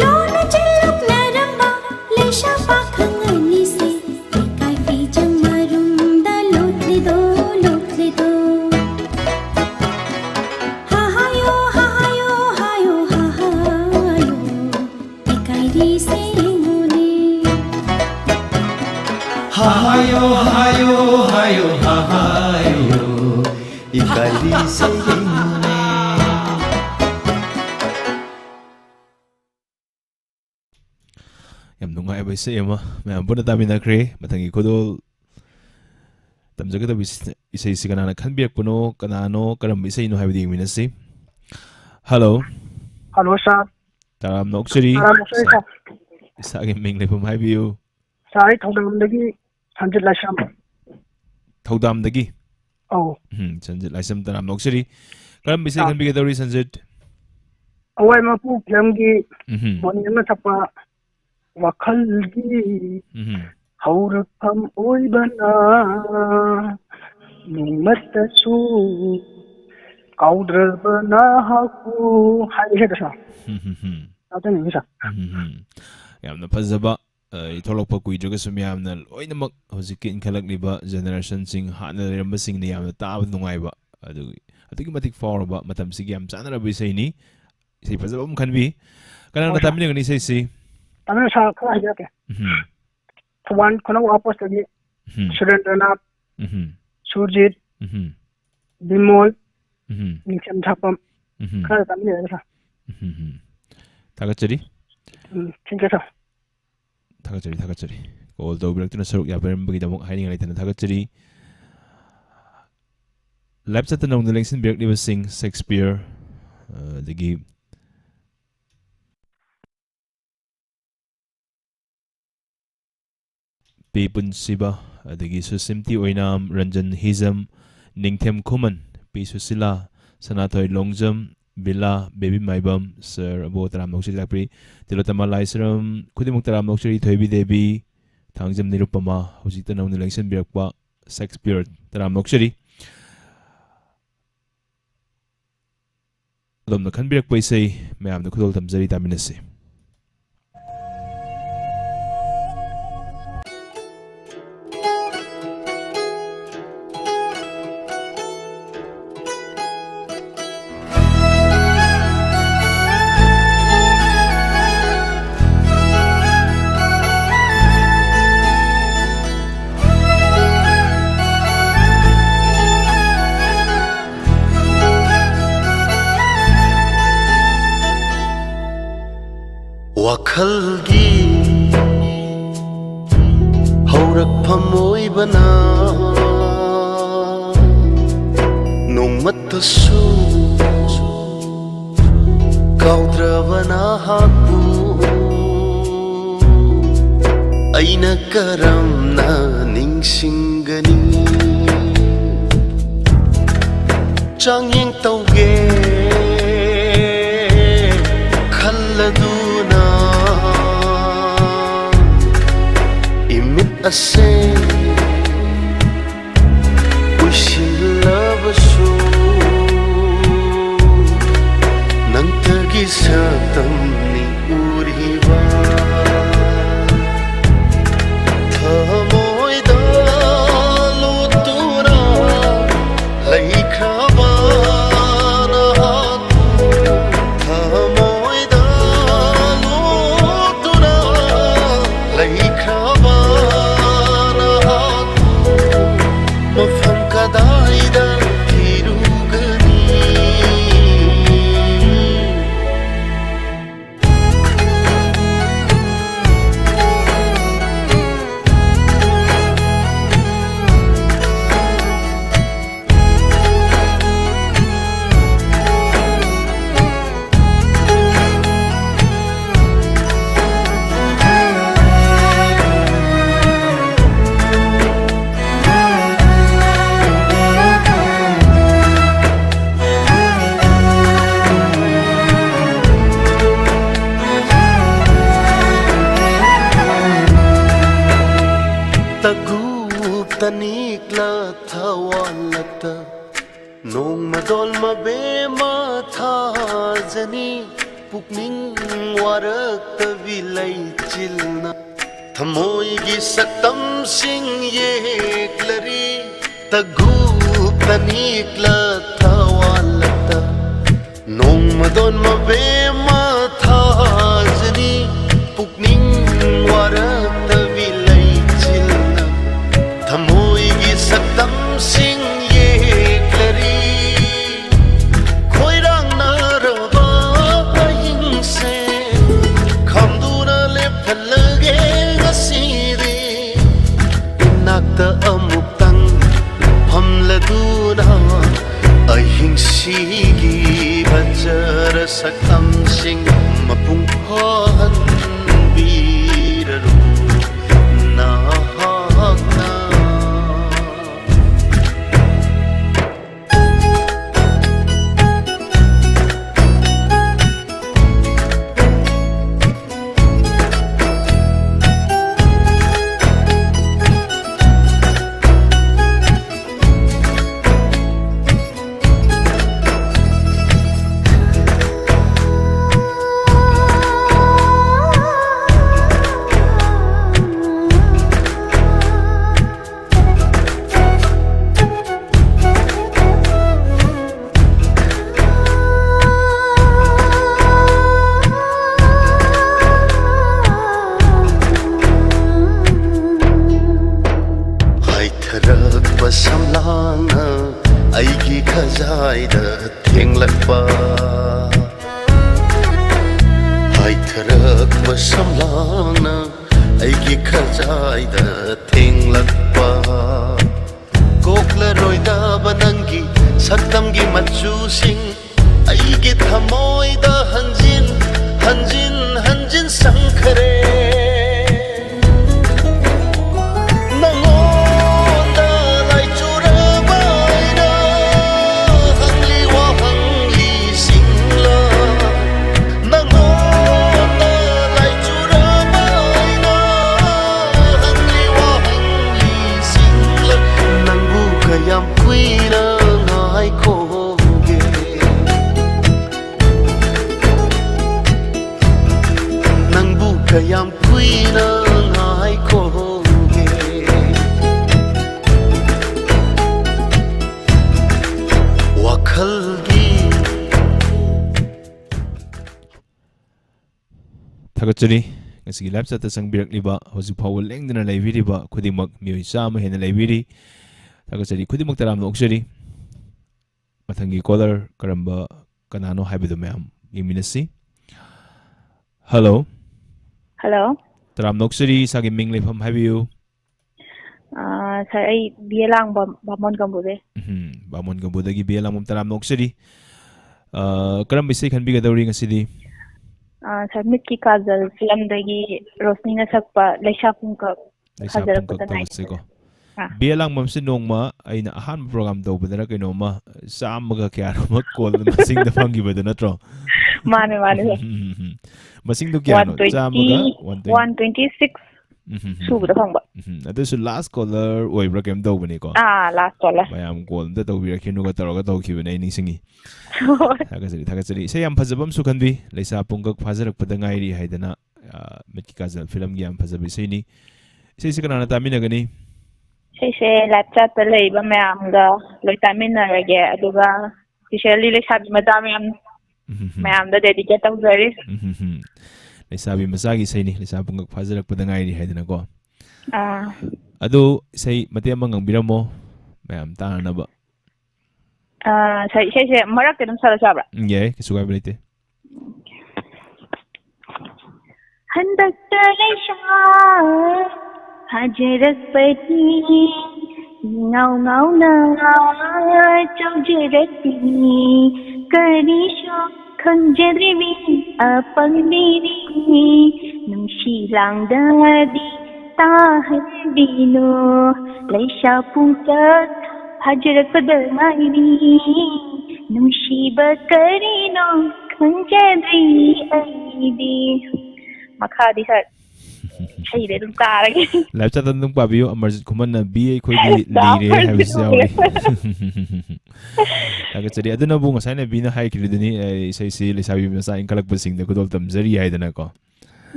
S4: Lona chilok naramba laisa pakhang ani se ikai fi jamarum da lole do Ha hayo
S3: hayo hayo hayo hayo ikairi sayingune
S1: yam nungai ba isai ama mayam puna taminakre mathangi khodol tamjagada isai si kanana khanbiak puno kanano karam isai no haibdi minasi. Hello.
S9: Hello sir.
S1: Taram noksiri.
S9: Taram noksiri sir.
S1: Isagi ming lepum haibiu.
S9: Sai thodamdagi Sanjit Laisam.
S1: Thodamdagi.
S9: Oh.
S1: Sanjit Laisam taram noksiri. Karam isai khanbigadori Sanjit.
S9: Awai mapu pyamgi boni ama thapa wakhalgi haurakam oibana nimatasu kaudrabana haku hai heda sa atani sa
S1: yamna fazaba itholokpa kuijoga sum yamna loinamak hojik inkhalakliba generation sing hana leramba sing ne yamna taab nungaiba adugi matik forba matam sig yam chanarabi saini sei fazaba um khanbi kana tamine ngani sei si
S9: tamine sa kha haja ke one kono apos lagi Surendranath Surjit Bimol Nicham Thapam kha tamine sa
S1: Tagachari
S9: thank you sir
S1: Tagachari call do birakna saruk yabaram bagi damok hiding laitana Tagachari lab chat nong the lengsin birak liba sing Shakespeare dagi Pepun Siba adagi Susimti Oinam Ranjan Hizam Ningthem Kuman P Susila Sanatoy Longjam Bila Baby Maibam Sir Abo Taram Noksiri Lakpri Tilotama Laisaram Kudimuk Taram Noksiri Thoibi Devi Thangjam Nirupama Hojikta Nong Nilangshan Birakpa Shakespeare Taram Noksiri Adom Nakhan Birakpa Isai Mayam Nakudol Tamzari Taminasi
S10: Wakhalgi haurakpham oibana nongmatasu kaudravana haku aina karamna ningsingani changyeng tauge khalladuna ase ushilavasu nantagi satamni uriva thamoida lutura laikhabana thamoida lutura laikhabana mafam kadaida thirugani tanikla thawalata nong madol mabema thajani pukning warak tavilai chilna thamoi gi saktam sing yeklari tagu tanikla thawalata nong madol mabema thajani pukning warak tavilai chilna ꯅꯪꯅ ꯑꯩꯒꯤ ꯈꯖꯥꯏꯗ ꯊꯦꯡꯂꯛꯄ ꯀꯣꯛꯂꯔꯣꯏꯗꯕ ꯅꯪꯒꯤ ꯁꯛꯇꯝꯒꯤ ꯃꯆꯨꯁꯤꯡ ꯑꯩꯒꯤ ꯊꯃꯣꯏꯗ ꯍꯟꯖꯤꯟ ꯍꯟꯖꯤꯟ ꯍꯟꯖꯤꯟ ꯁꯪꯈꯔꯦ ꯅꯪꯉꯣꯟꯗ ꯂꯥꯏꯆꯨꯔꯕ ꯑꯩꯅ ꯍꯪꯂꯤ ꯋꯥꯍꯪꯂꯤꯁꯤꯡꯂ ꯅꯪꯉꯣꯟꯗ ꯂꯥꯏꯆꯨꯔꯕ ꯑꯩꯅ ꯍꯪꯂꯤ ꯋꯥꯍꯪꯂꯤꯁꯤꯡꯂ ꯅꯪꯕꯨ ꯀꯌꯥꯝ ꯀꯨꯏꯅ ꯉꯥꯏꯈꯣꯒꯦ ꯅꯪꯕꯨ ꯀꯌꯥꯝ ꯀꯨꯏꯅ ꯉꯥꯏꯈꯣꯒꯦ ꯋꯥꯈꯜꯒꯤ
S1: ꯊꯥꯒꯠꯆꯔꯤ ꯉꯁꯤꯒꯤ ꯂꯥꯏꯞ ꯆꯥꯠꯇ ꯆꯪꯕꯤꯔꯛꯂꯤꯕ ꯍꯧꯖꯤꯛ ꯐꯥꯎꯕ ꯂꯦꯡꯗꯅ ꯂꯩꯕꯤꯔꯤꯕ ꯈꯨꯗꯤꯡꯃꯛ ꯃꯤꯑꯣꯏ 100 ꯍꯦꯟꯅ ꯂꯩꯕꯤꯔꯤ ꯊꯥꯒꯠꯆꯔꯤ ꯈꯨꯗꯤꯡꯃꯛ ꯇꯔꯥꯝꯅ ꯑꯣꯛꯆꯔꯤ ꯃꯊꯪꯒꯤ ꯀꯣꯂꯔ ꯀꯔꯝꯕ ꯀꯅꯥꯅꯣ ꯍꯥꯏꯕꯗꯨ ꯃꯌꯥꯝ ꯌꯦꯡꯃꯤꯟꯅꯁꯤ ꯍꯜꯂꯣ
S11: ꯍꯜꯂꯣ
S1: ꯇꯔꯥꯝꯅ ꯑꯣꯛꯆꯔꯤ ꯏꯁꯥꯒꯤ ꯃꯤꯡ ꯂꯩꯐꯝ ꯍꯥꯏꯕꯤꯌꯨ
S11: ꯁꯥꯔ ꯑꯩ ꯕꯤꯌꯦꯂꯥꯡꯕꯝ ꯕꯥꯃꯣꯟ ꯀꯝꯕꯨꯗꯩ
S1: ꯕꯥꯃꯣꯟ ꯒꯝꯕꯨꯗꯒꯤ ꯕꯤꯌꯦꯂꯥꯡꯕꯝ ꯇꯔꯥꯝꯅ ꯑꯣꯛꯆꯔꯤ ꯀꯔꯝꯕ ꯏꯁꯩ ꯈꯟꯕꯤꯒꯗꯧꯔꯤ ꯉꯁꯤꯗꯤ
S11: ꯁꯥꯔ ꯃꯤꯠꯀꯤ ꯀꯥꯖꯜ ꯐꯤꯂꯝꯗꯒꯤ ꯔꯣꯁꯅꯤꯅ ꯁꯛꯄ ꯂꯩꯁꯥ ꯄꯨꯡꯀꯛ
S1: ꯂꯩꯁꯥ ꯄꯨꯡꯀꯛ
S11: ꯐꯖꯔꯛꯄꯗ
S1: ꯇꯧꯁꯤꯀꯣ ꯕꯤꯌꯦꯂꯥꯡꯕꯝꯁꯤ ꯅꯣꯡꯃ ꯑꯩꯅ ꯑꯍꯥꯟꯕ ꯄ꯭ꯔꯣꯒꯥꯝ ꯇꯧꯕꯗꯅ ꯀꯩꯅꯣꯝꯃ 100ꯒ ꯀꯌꯥꯅꯣꯃ ꯀꯣꯜ ꯃꯁꯤꯡꯗ ꯐꯪꯈꯤꯕꯗꯨ ꯅꯠꯇ꯭ꯔꯣ
S11: ꯃꯥꯅꯦ ꯃꯥꯅꯦ
S1: ꯃꯁꯤꯡꯗꯨ ꯀꯌꯥꯅꯣ
S11: 126 ꯁꯨꯕꯗ ꯐꯪꯕ
S1: ꯑꯗꯨꯁꯨ ꯂꯥꯁ ꯀꯣꯂꯔ ꯑꯣꯏꯕ꯭ꯔꯥ ꯀꯩꯝ ꯇꯧꯕꯅꯤꯀꯣ
S11: ꯂꯥꯁ ꯀꯣꯂꯔ
S1: ꯃꯌꯥꯝ ꯀꯣꯜ ꯑꯝꯇ ꯇꯧꯕꯤꯔꯛꯈꯤꯅꯨꯒ ꯇꯧꯔꯒ ꯇꯧꯈꯤꯕꯅꯦ ꯑꯩ ꯅꯤꯡꯁꯤꯡꯉꯤ ꯊꯥꯒꯠꯆꯔꯤ ꯊꯥꯒꯠꯆꯔꯤ ꯏꯁꯩ ꯌꯥꯝ ꯐꯖꯕ ꯑꯃꯁꯨ ꯈꯟꯕꯤ ꯂꯩꯁꯥ ꯄꯨꯡꯀꯛ ꯐꯥꯖꯔꯛꯄꯗ ꯉꯥꯏꯔꯤ ꯍꯥꯏꯗꯅ ꯃꯤꯠꯀꯤ ꯀꯥꯖꯜ ꯐꯤꯂꯝꯒꯤ ꯌꯥꯝ ꯐꯖꯕ ꯏꯁꯩꯅꯤ ꯏꯁꯩꯁꯤ ꯀꯅꯥꯅ ꯇꯥꯃꯤꯟꯅꯒꯅꯤ
S11: ꯏꯁꯩꯁꯦ ꯂꯥꯏꯞ ꯆꯥꯠꯇ ꯂꯩꯕ ꯃꯌꯥꯝꯒ ꯂꯣꯏ ꯇꯥꯃꯤꯟꯅꯔꯒꯦ ꯑꯗꯨꯒ ꯁ꯭ꯄꯦꯁꯤꯌꯦꯜꯂꯤ ꯂꯩꯁꯥꯕꯤ ꯃꯆꯥ ꯃꯌꯥꯝꯗ ꯗꯦꯗꯤꯀꯦꯠ ꯇꯧꯖꯔꯤ
S1: ꯂꯩꯁꯥꯕꯤ ꯃꯆꯥꯒꯤ ꯏꯁꯩꯅꯤ ꯂꯩꯁꯥ ꯄꯨꯡꯀꯛ ꯐꯥꯖꯔꯛꯄꯗ ꯉꯥꯏꯔꯤ ꯍꯥꯏꯗꯅꯀꯣ ꯑꯗꯨ ꯏꯁꯩ ꯃꯇꯦꯛ ꯑꯃ ꯉꯪꯕꯤꯔꯝꯃꯣ ꯃꯌꯥꯝ ꯇꯥꯅꯅꯕ
S11: ꯏꯁꯩꯁꯦ ꯃꯔꯛꯇ ꯑꯗꯨꯝ ꯁꯛꯂꯁꯨ ꯌꯥꯕ꯭ꯔꯥ
S1: ꯌꯥꯏ ꯀꯩꯁꯨ ꯀꯥꯏꯕ ꯂꯩꯇꯦ
S4: हंदक लैसा हाजरकपति नाव नाव ना चौजरती करीशो खंजरवी अपंगेरी नुशीलांगदी ताहदीनो लैसा पुंकक हाजरकपदमाइरी नुशीब करीनो खंजरवी अईदी मखादी सर ꯁꯩꯗꯤ ꯑꯗꯨꯝ ꯇꯥꯔꯒꯦ
S1: ꯂꯥꯏꯞ ꯆꯥꯠꯇ ꯑꯗꯨꯝ ꯄꯥꯕꯤꯌꯨ ꯑꯃꯔꯖꯤꯠ ꯈꯨꯃꯟꯅ ꯕꯤ ꯑꯩꯈꯣꯏꯒꯤ ꯂꯤꯔꯦ ꯍꯥꯏꯕꯁꯨ ꯌꯥꯎꯔꯤ ꯊꯥꯒꯠꯆꯔꯤ ꯑꯗꯨꯅꯕꯨ ꯉꯁꯥꯏꯅ ꯕꯤꯅ ꯍꯥꯏꯈꯤꯕꯗꯨꯅꯤ ꯏꯁꯩꯁꯤ ꯂꯩꯁꯥꯕꯤ ꯃꯆꯥ ꯏꯟꯈꯠꯂꯛꯄꯁꯤꯡꯗ ꯈꯨꯗꯣꯜ ꯇꯝꯖꯔꯤ ꯍꯥꯏꯗꯅꯀꯣ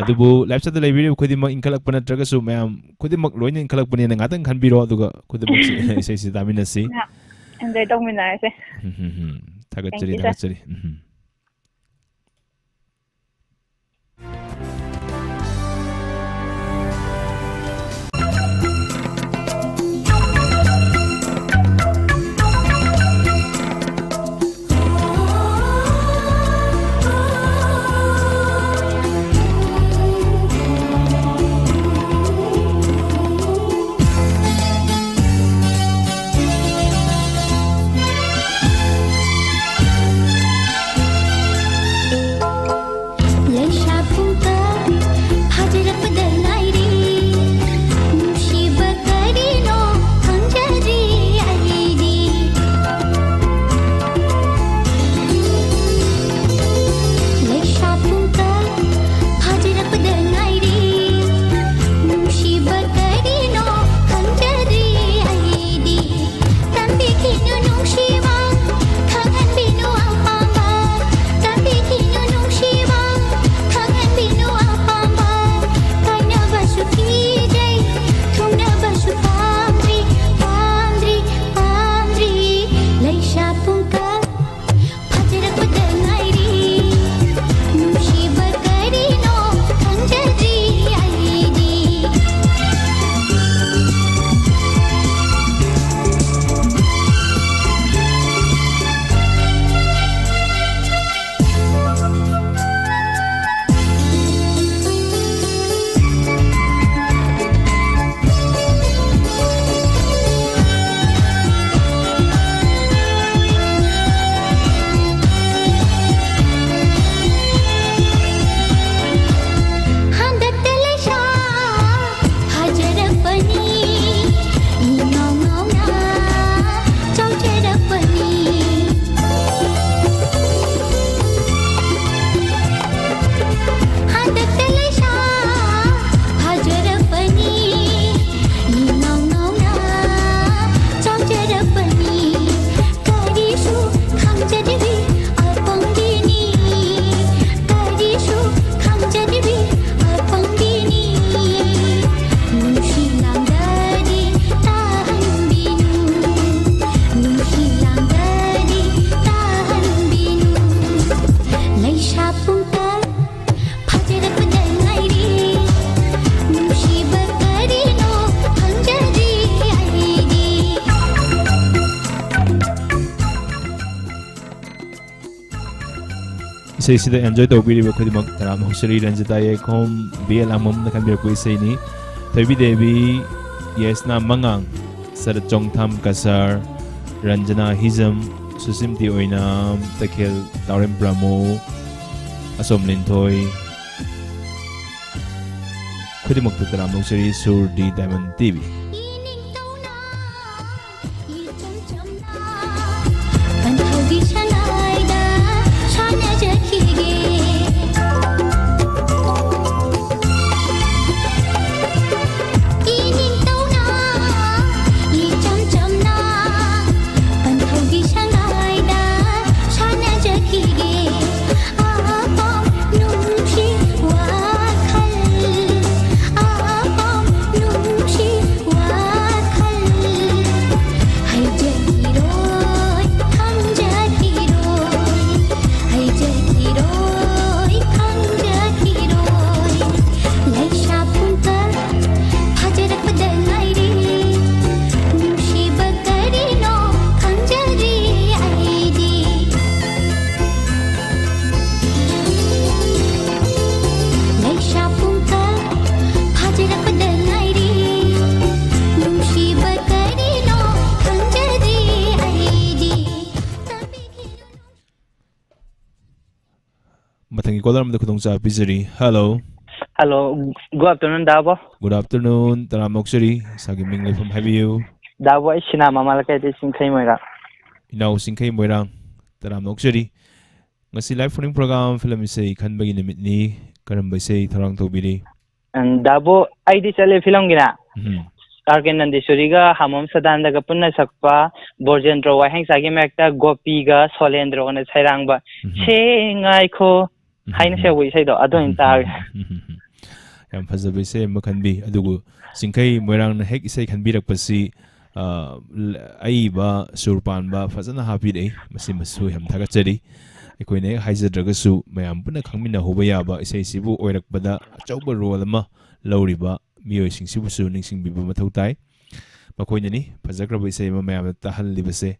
S1: ꯑꯗꯨꯕꯨ ꯂꯥꯏꯞ ꯆꯥꯠꯇ ꯂꯩꯕꯤꯔꯤꯕ ꯈꯨꯗꯤꯡꯃꯛ ꯏꯟꯈꯠꯂꯛꯄ ꯅꯠꯇ꯭ꯔꯒꯁꯨ ꯃꯌꯥꯝ ꯈꯨꯗꯤꯡꯃꯛ ꯂꯣꯏꯅ ꯏꯟꯈꯠꯂꯛꯄꯅꯦꯅ ꯉꯥꯛꯇꯪ ꯈꯟꯕꯤꯔꯣ ꯑꯗꯨꯒ ꯈꯨꯗꯤꯡꯃꯛꯁꯤ ꯏꯁꯩꯁꯤ ꯇꯥꯃꯤꯟꯅꯁꯤ
S11: ꯑꯦꯟꯖꯣꯏ ꯇꯧꯃꯤꯟꯅꯔꯁꯦ
S1: ꯊꯥꯒꯠꯆꯔꯤ ꯊꯥꯒꯠꯆꯔꯤ isay sida enjoy tawbiriba khudimok taram hoksari Ranjita Yekhom BL Amom na kanbirako isay ni Toybi Devi Yesna Mangang Sarat Chongtham Kasar Ranjana Hizam Susimti Oinam Takhil Taurem Brahmo Asom Lintoy khudimok taram hoksari Sur di Diamond TV Hello.
S12: Hello. Good afternoon, Dabo.
S1: Good afternoon. Taram hoksari Sagi Minglay from Habiyu.
S12: Dabo ay sinama malakay di Singkay Moira.
S1: Inaw Singkay Moira. Taram hoksari. Ngasi live phone program film isay kanbagi namit ni karambay say tarang tobili.
S12: And Dabo ay di sali film gina. Arkin Nandishuri ga hamam sadanda ga punna sakpa Borjendro waheng sagi mekta Gopi ga Solendro na sayrang ba. Ngay ko haina siya wi saydo adon ta
S1: yam fazabe se makanbi adugu Singkay Moirang na hek isay kanbirak pasi ai ba surpan ba fazana happy day masi masu ham thagachari aikoine haijadragasu mayam puna khangmina hoba yaba isay sibu oirakbada achauba role ama lawriba miyoi singsibu su ningsing biba mathau tai makoina ni fazakraba isay mayam tahalibase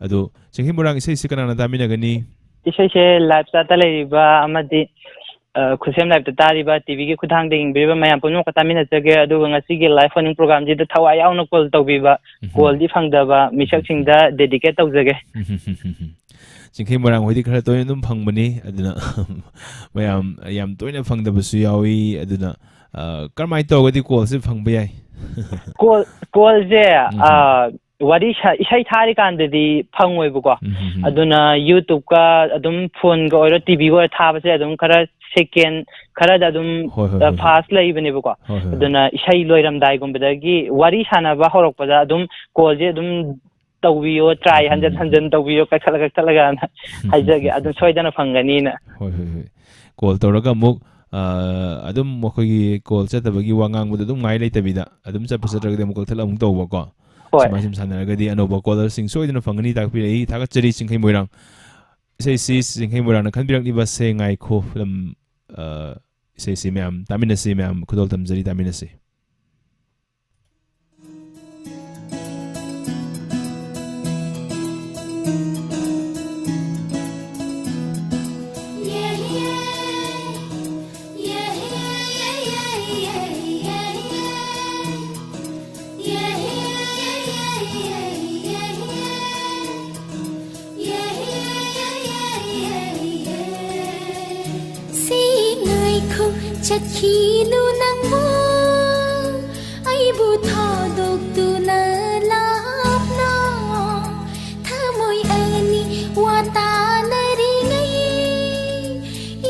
S1: ado Singkay Moirang isay sikana damina gani
S12: isay se live ta leiba amadi khusem live ta riba TV gi khudang ding biba mayam puno katamina jage adu ngasi gi live phone program ji da thawai yauna call tawbiba call di phangdaba misak singda dedicate tawjage
S1: Singkay Moirang hodi khara toy dum phangmani aduna mayam yam toina phangdaba su yawi aduna karmai tawgadi call se phangba yai
S12: call je wadi isai thari kandadi phangoi buko aduna YouTube ka adum phone ga oro TV go thaba se adum khara second khara da adum fast lai bane buko aduna isai loiram dai gum bedagi wari sana ba horok pada adum call je adum tawbiyo try hanjan tawbiyo ka thalaga na haijage adum soidana phangani na
S1: call toraga muk adum mokogi call chatabagi wangang bu adum ngai leitabida adum chapasatraga dem ko thala muk tawba ko Simasim sanaragadi anoba caller sing soidana phangani takpirei thagachari Singkay Moirang isay si Singkay Moirang na kanbirak liba se ngai kho film isay si mayam tamina si mayam khudol tamjari tamina si
S4: Chakhilu nangmo aibu thodok tu na lapna thamoi ani wata nari ngai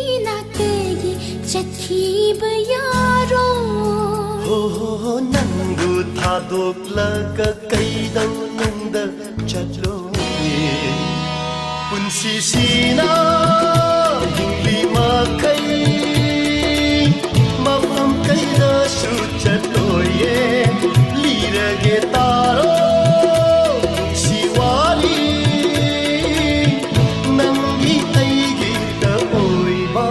S4: inakegi chakhi bayaro
S10: ho nangu thadok laga kaidang nungda chatlo punsi sina hingli makai mafam kaida suchatoye lirage taro siwali nangi aigi ta oiba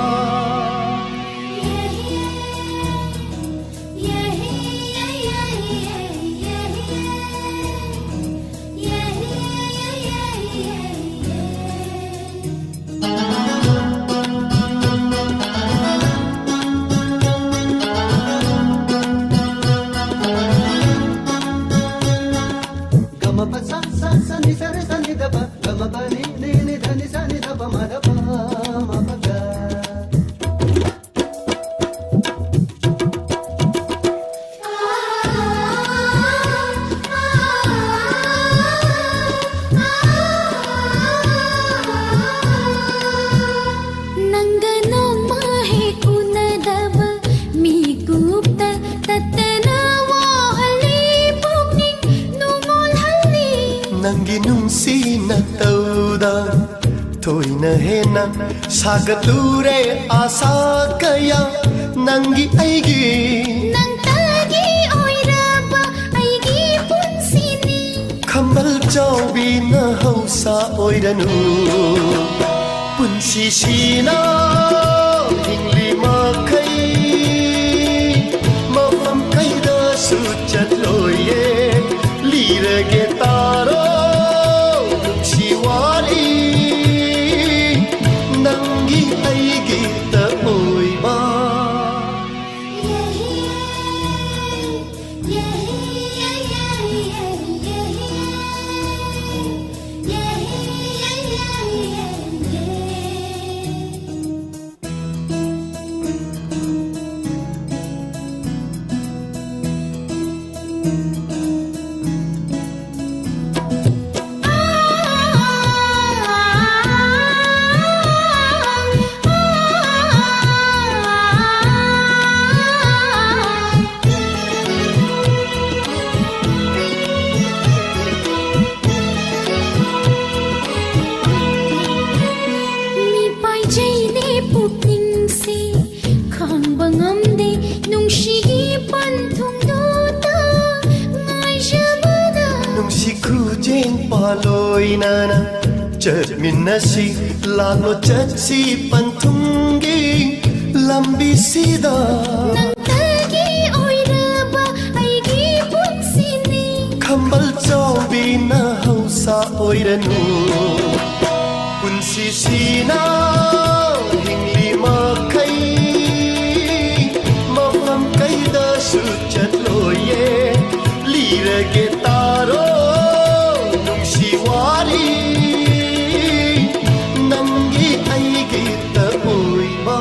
S10: Nangi nungsi na tauda Toina hena Sagalure asa kaya Nangi aigi
S4: Nangtagi oiraba aigi punsini
S10: Kambal chaubi na hausa oiranu Punsi sina Hingli makai Mafam kaida suchat loye Lira getaro Siwari Nangi aigi ta oiba Nana Chadminasi Lalo Chatsi Pantungi Lambi Sida
S4: Nangtagi oiraba aigi punsini
S10: Kambal Chaubi na hausa oiranu Punsi Sina Hingli makai Mafam kaida suchat loye Lira getaro Siwari Nangi aigi ta oiba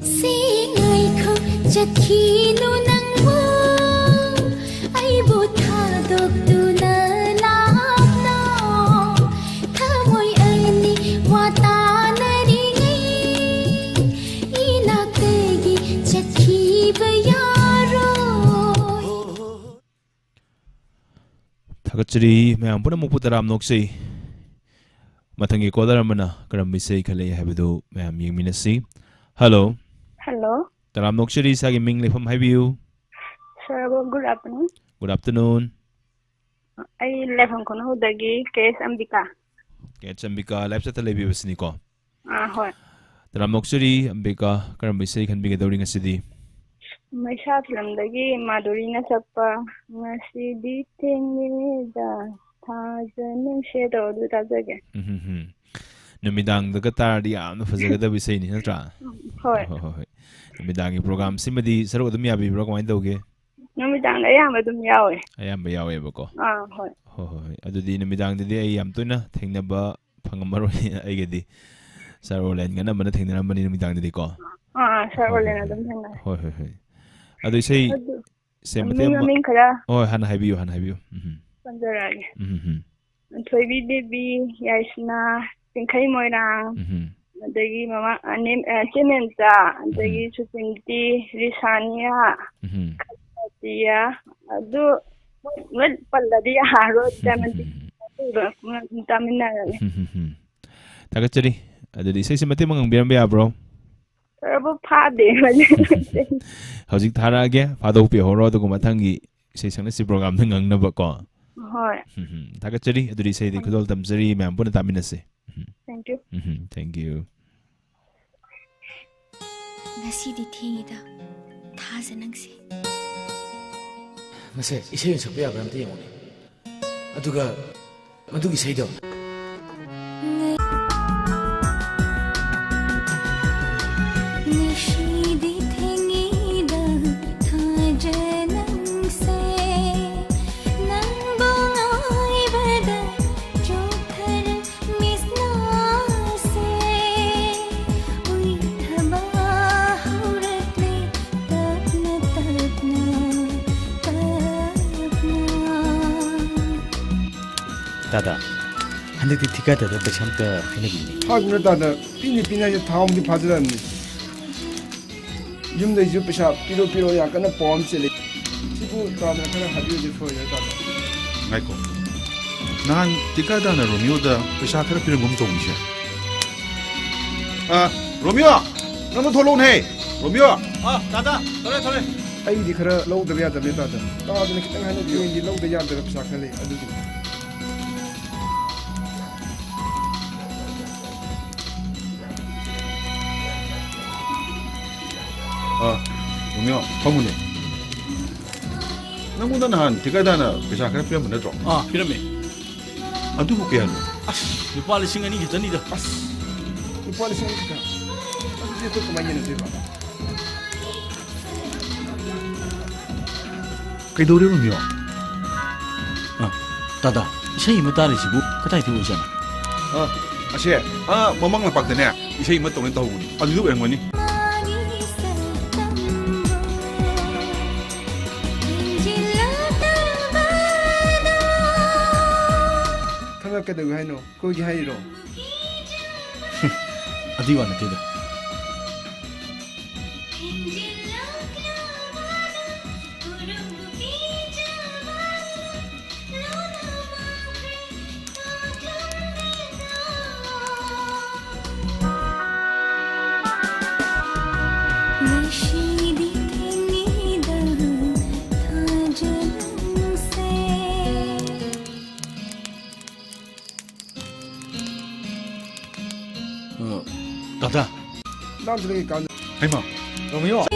S4: Singai ko jakhinu nangmo ai bo thadok tu na lapna thamoi ani wata nari ilakagi jakhi bayaro
S1: Thakachri mayam puna mukpu taram noksei Mathangi kodar amana karam bisai khale habadu mayam yengminasi Hello
S2: Hello
S1: Taram nokshari sagi ming lefam haibiu
S2: Sir, good afternoon.
S1: Good afternoon
S2: I lefam kono dagi case Ambika.
S1: Ambika live chat lebi basni ko
S2: Hoi.
S1: Taram nokshari Ambika karam bisai khan biga dawri ngasidi
S2: Maisha film dagi Maduri na sappa ngasi di tingi da thajaning shedo du tajage.
S1: Numidang daga tardi amna fazagada bisai ni natra
S2: Hoi.
S1: Numidangi program simadi saru dum yabi bro kamai dawge
S2: Numidang ayam dum yawe.
S1: Ayamba yawe bako
S2: Hoi.
S1: Hoi adudi numidang didi ay yam tuina thengnaba phangamaro aigedi sarolen gana mana thengnaramani numidang didi ko
S2: Sarolen dum thengna.
S1: Hoi adu sei semate
S2: Min khara.
S1: Hoi han haibiu
S2: Panjarage. Thoibi debi yasna Tinkai Moirang, Dagi Mama, Chimenta, Dagi Supinti, Risania, Katia, do what Paladia Haro, Tamina.
S1: Takachari, adu sei semate mangang biram bro
S2: Terrible party.
S1: Howzik thara ge fado pe horo do matangi sei sangna si program ngang na ba ko
S2: Hoi.
S1: Takachari adu sei di khudol tamjari ma'am puna taminase
S2: Thank you.
S1: Thank you.
S4: Ngasidi thengida thaja nangse
S13: Ngase isay sakpa yabra amta yengone aduga madugi isaydo
S4: Ngasidi thengida thaja nangse nangbong aibada jothar misna se ui thaba hauratle tapna
S12: Dada
S13: हंदꯛꯇꯤ ꯊꯤꯀꯥꯗꯔ ꯄꯩꯁꯥ ꯑꯝꯇ ꯍꯥꯏꯅꯕꯤꯅꯤ
S9: ꯍꯥꯏꯕꯅ ꯇꯥꯗ ꯄꯤꯅꯤ ꯍꯥꯏꯁꯦ ꯊꯥ ꯑꯃꯗꯤ ꯐꯥꯖꯔꯝꯅꯤ ꯌꯨꯝꯗꯩꯁꯨ ꯄꯩꯁꯥ ꯄꯤꯔꯣ ꯌꯥꯝ ꯀꯟꯅ ꯄꯥꯎ ꯑꯃ ꯆꯦꯜꯂꯤ ꯁꯤꯕꯨ ꯇꯥꯗꯅ ꯈꯔ ꯍꯥꯏꯕꯤꯔꯗꯤ ꯐꯔꯣꯏꯗ ꯇꯥꯗ
S14: ꯉꯥꯏꯈꯣ ꯅꯍꯥꯟ ꯇꯤꯀꯥꯗꯥꯅ ꯔꯣꯃꯤꯌꯣꯗ ꯄꯩꯁꯥ ꯈꯔ ꯄꯤꯔꯝꯒꯨꯝ ꯇꯧꯕꯤꯁꯦ ꯔꯣꯃꯤꯌꯣ ꯅꯪ ꯊꯣꯛꯂꯛꯎꯅꯦ ꯔꯣꯃꯤꯌꯣ
S15: ꯇꯥꯗ ꯊꯣꯛꯂꯦ
S9: ꯑꯩꯗꯤ ꯈꯔ ꯂꯧꯗꯕ ꯌꯥꯗꯕꯅꯤ ꯇꯥꯗꯅ ꯈꯤꯇꯪ ꯍꯥꯏꯅꯕꯤꯌꯨ ꯑꯩꯗꯤ ꯂꯧꯗ ꯌꯥꯗꯕ ꯄꯩꯁꯥ ꯈꯔ ꯂꯩ ꯑꯗꯨꯒꯤ
S14: 로미오, 성훈이. 너보다 난 디가다나 회사 그래 피면 되죠?
S15: 피라미.
S14: 안 두고 깨야 돼.
S15: 루파 리싱 아니 기전이다.
S9: 루파 리싱 아니까. 이제 또 그만 얘는 돼봐.
S14: 그래도 로미오.
S15: 따다. 이제 이모 따르시고 그다이 들어오잖아.
S14: 아시. 뭐 먹는 빡드네. 이제 이모 동네 떠오고. 아주도 왜 거니?
S9: 그래도 왜 하노? 거기 하이로.
S15: 어디 왔나 되다. 따다.
S9: 난 저렇게 간.
S14: 해마.
S15: 로미오.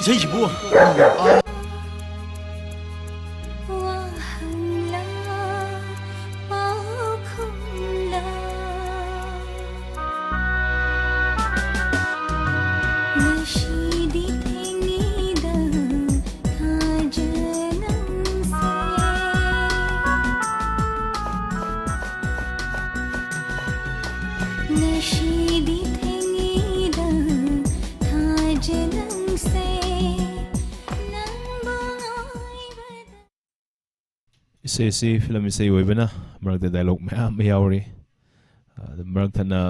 S15: 이제 이부.
S1: इसे फिल्म इसे होइबना मरक द डायलॉग में यावरी द मरक थना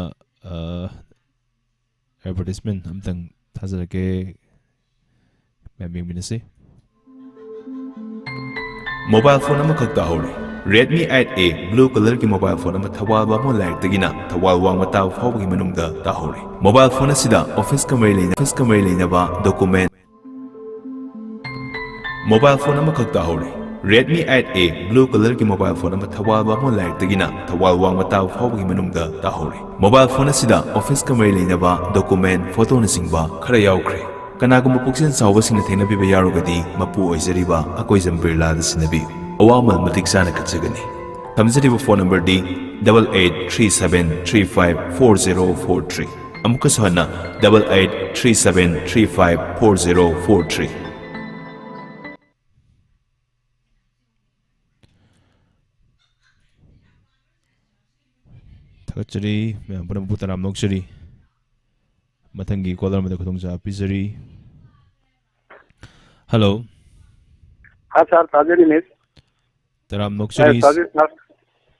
S1: एडवर्टाइजमेंट हमतंग थाजरके मैमिंग बिनसे
S16: मोबाइल फोन अमखक्ता हौरे Redmi 8A blue color की मोबाइल फोन अमा थवाल वामो लाइक तगिना थवाल वांग मताव फावगी मनुंगदा ताहौरे मोबाइल फोन असिदा ऑफिस कमरे लेनबा डॉक्यूमेंट मोबाइल फोन अमखक्ता हौरे Redmi 8A blue color की मोबाइल फोन अमा थवाल वामो लाइक तगिना थवाल वांग मताव फावगी मनुंगदा ताहौरे मोबाइल फोन असिदा ऑफिस कमरे लेनबा डॉक्यूमेंट फोटो नसिंगबा खरा यावख्रे कनागुम पुक्सेन सावबसिंग थेनबिबा यारुगदी मपु ओइजरिबा अकोइजम बिरला दसिनबि अवामल मतिक साना कचगनी तमजरिबा फोन नंबर डी 8837354043 अमुका सोहना 8837354043
S1: थगचरी मैं पुनः पुतराम नोक्सरी मथंगी कॉलर में खुदोंजा पिजरी हेलो
S17: हाँ सर ताजरी मिस
S1: तराम नोक्सरी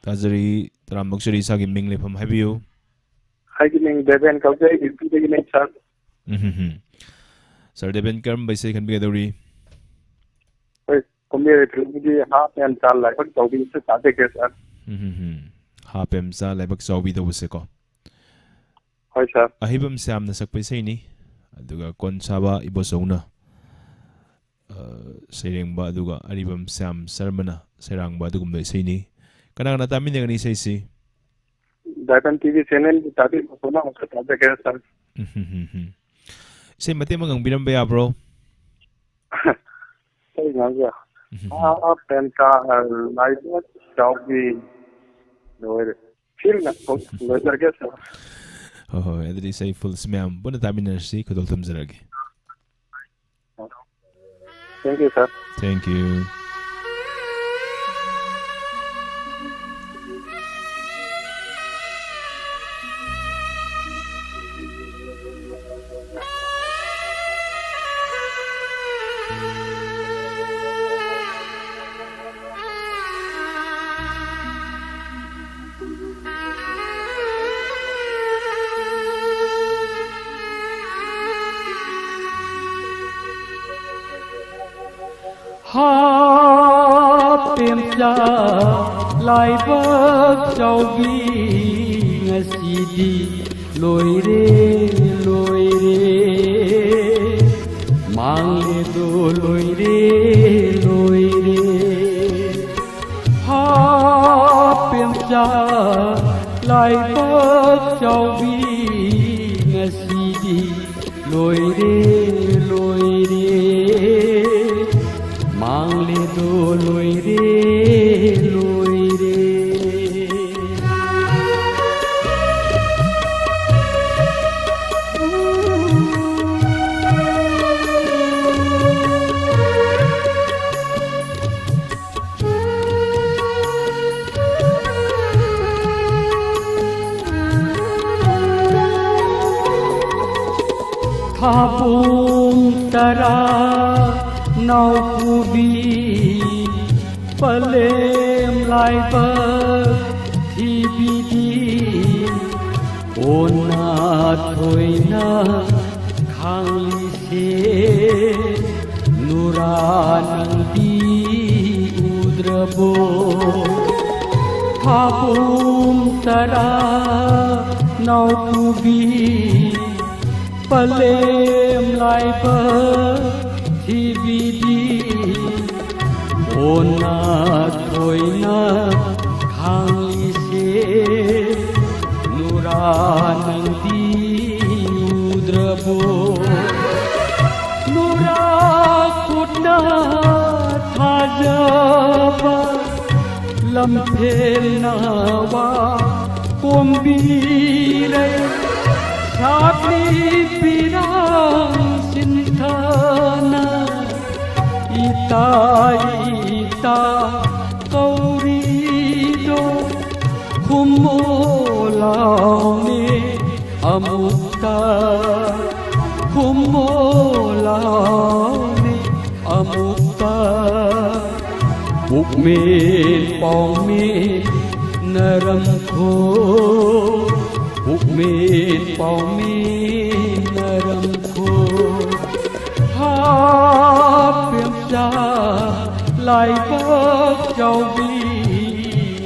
S1: ताजरी तराम नोक्सरी सागी मिंग लेफम हैबियो
S17: हाइगी मिंग देवेन कौजे इस्तीगी मिंग सर
S1: सर देवेन कर्म बैसे खन बिगदौरी
S17: ओए कुम्बे फिल्मगी हाफ एंड चाल लाइक तौबी से ताते के सर
S1: हाफ एम सा लाइबक चौबी दबसे को
S17: होय सर
S1: अहिबम सामना सकपै सैनी अदुगा कोन साबा इबोसौना सेरेंबा अदुगा अरिबम साम शर्मना सेरांगबा अदुगुम सैनी कना कना तामिनेगनी सैसी
S17: दातन टीवी चैनल ताती सोना उसका ताते के सर
S1: से मते मंगंग बिरम बे याब्रो
S17: तो ngang ya pen ka lai ba chau bi rồi phil na ko rồi dar ge sa
S1: oh adri say full smam buna taminar si kudol tumzarage.
S17: Thank you, sir.
S1: Thank you.
S7: Pemja lai bak chaugi ngasidi loire mangre do loire ha pemja lai bak chaugi ngasidi loire mangli do loire Kapung tara nau kubi palem lai bak thibidi ona thoina khangli se nuranandi udrabo kapung tara nau kubi palem lai bak thibidi ona thoina khangli se nuranandi udrabo nura kutna thajaba lamphel nawa kombire Shakli pirang sinthana ita kaurido khumolaune amukta khumolaune amukta bukmen paumen naram kho bukmen paumen naram kho ha pemja lai bak chau bi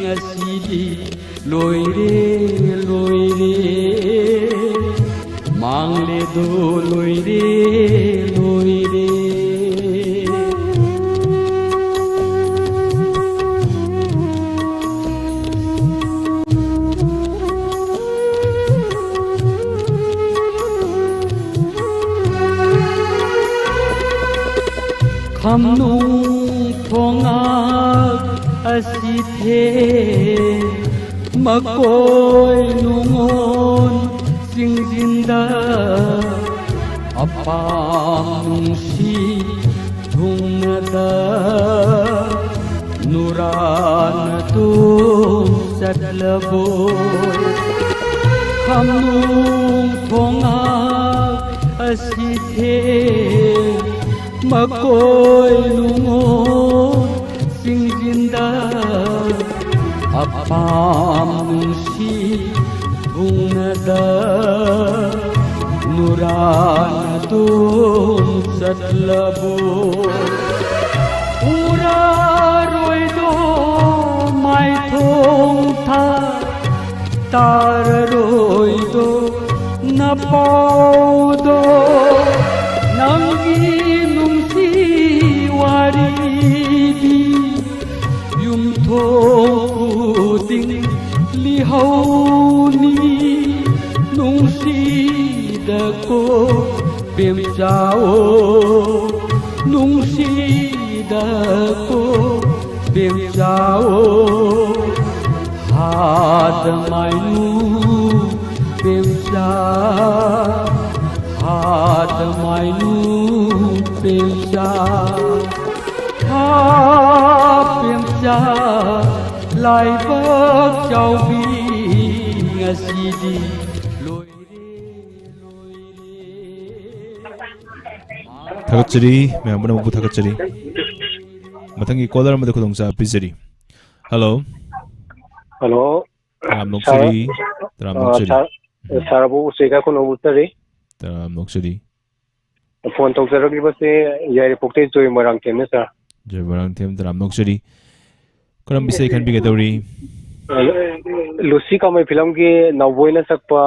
S7: ngasidi loire mangle do loire Hamnung thongak asithe makoy nungon singjinda apang si thungada nuran tu satlaboy Hamnung thongak asithe makoy lungon singjinda apam si thungada nuran tum satlabo ura roi do mai thong tha tar roi do na pau do nangi ting li hau ni nung si da ko bem chao nung si को बेचाओ हाथ मायनू बेचा हाथ मायनू बेचा बेचा लाइबक चाउबी ngasiदी
S1: थागतचरी मैं अपना मुबु थागतचरी मथंगी caller में खुदों सा पिजरी हेलो
S8: हेलो
S1: राम नोक्सरी
S8: साराबु सेगा को नोबुतरी
S1: राम नोक्सरी
S8: फोन तो जरूरी बस यार पोक्टे जोई मरांग टेम सर
S1: जोई मरांग टेम राम नोक्सरी करम बिसे खन बिगे दौरी
S8: लुसी कमाई फिल्म की नवोई न सकपा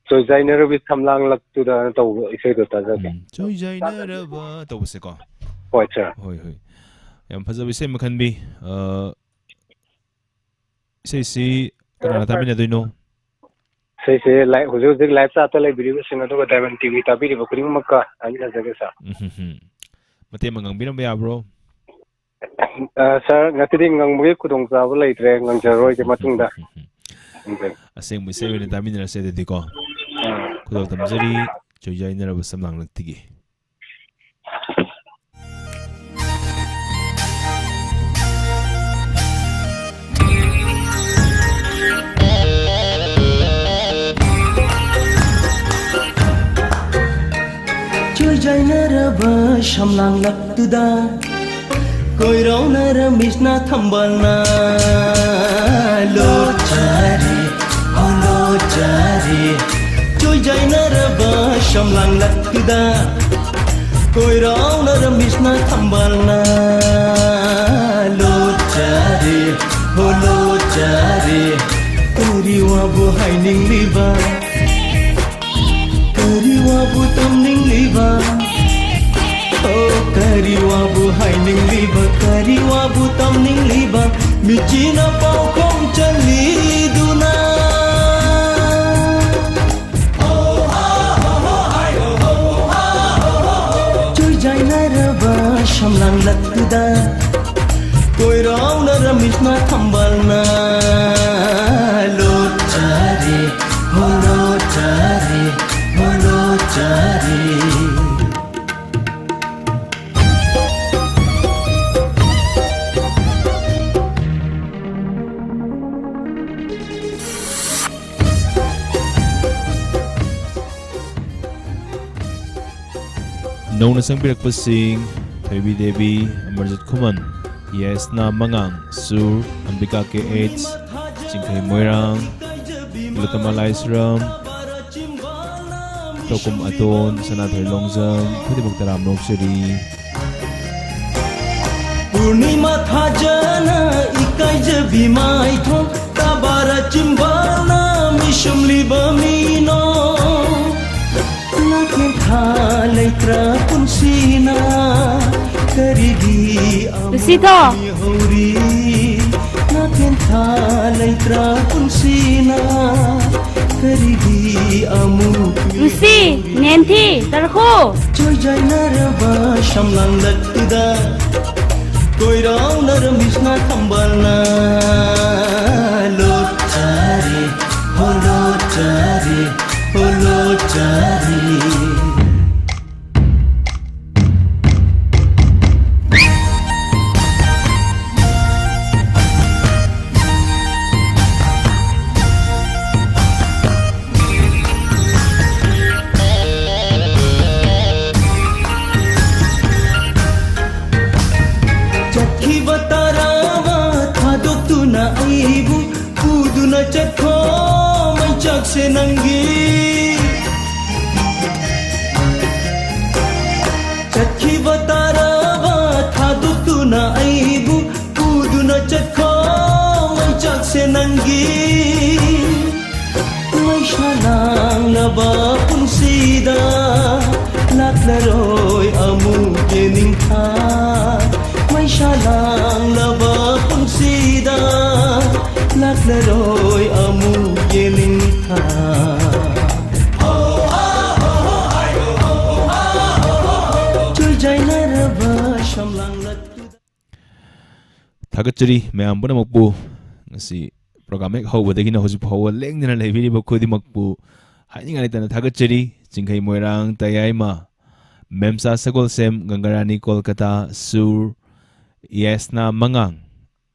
S8: जोई जाइनर बि थमलांग लक्तुदा तो इसे तो ताजा के
S1: जोई जाइनर बा तो बसे को
S8: होय सर
S1: होय होय यम फजा बिसे मखन बि से कना ताबिना दोइनो
S8: से लाइव हुजु जिक लाइव सा तो लाइव वीडियो सिंग तो डायमंड टीवी ताबि रि बकरिंग मक्का अनि ना जगे सा
S1: मते मंगंग बिरम या bro
S8: sir ngati ngangbuge kudong sa ba laitre ngangjaroi ke matungda
S1: aseng mu se wen taminara se de ko kudol tamjari joyai nara ba samlang laktigi
S10: joyai nara ba samlang laktuda कोई रौना रमिशना थंबलना लो चारे जोई जाइना रबा शमलांग लक्दा कोई रौना रमिशना थंबलना लो चारे करी वाबु हाइनिंग लिबा करी वाबु तमनिंग लिबा kari wabu haining liba kari wabu tamning liba michina pau kong chali duna joy jaina raba shamlang lakda koi rau na ramishna thambalna lo chare
S1: Nona sang pinagpasing Baby Devi Amarjit Kuman Yes na Mangang Sur Ambika KH Chingkay Moirang Ilutamalay Sram Tokum Aton Sanatoy Longzang Pwede magtaram Noksari
S10: Purnima Thajana Ikay Jabi Maithon Tabara Chimbala Mishum Libamino Lakin thalai trapun sina karigi amani hori Lakin thalai trapun sina karigi amu
S5: Lucy, Nanti, Tarho
S10: Joy jai naraba shamlang lakda Koi rau naramisna thambalna Lot chare Holo chari Chakhi batarawa thado tu na aibu kudu na chakho mai chak se nangi Chakhi batarawa thado tu na aibu kudu na chakho mai chak se nangi Mai shalang laba punsida laklaroi amu gening tha Mai shalang laba punsida laklaroi amu gening tha Joy jai naraba shamlang
S1: Thagachari mayam punamakpu ngasi program ek hawbadagina hojik hawa lengdina leibiriba khodimakpu haningai tana thagachari Chinghai Moirang Tayaima Memsa Sagolsem Gangarani Kolkata Sur Yesna Mangang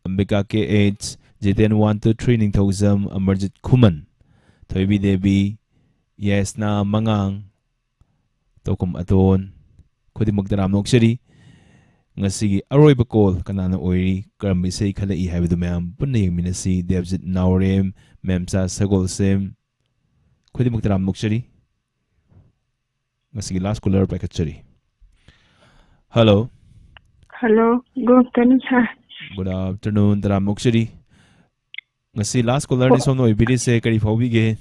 S1: Ambika KH Jiten 123 Ningthozam Amarjit Kuman Thoibi Devi Yesna Mangang Tokum Aton Khodi Magdaram Nokshari Ngasi Aroiba Kol Kanana Oiri Karambi Sei Khala I Habidu Mayam Punna Yengminasi Devjit Naurem Memsa Sagolsem Khodi Magdaram Nokshari Ngasi last caller Pakachari. Hello.
S6: Hello. Good afternoon, sir.
S1: Good afternoon, Taram Mokshari. Ngasi last caller ni somno ibili se kari phawbi ge.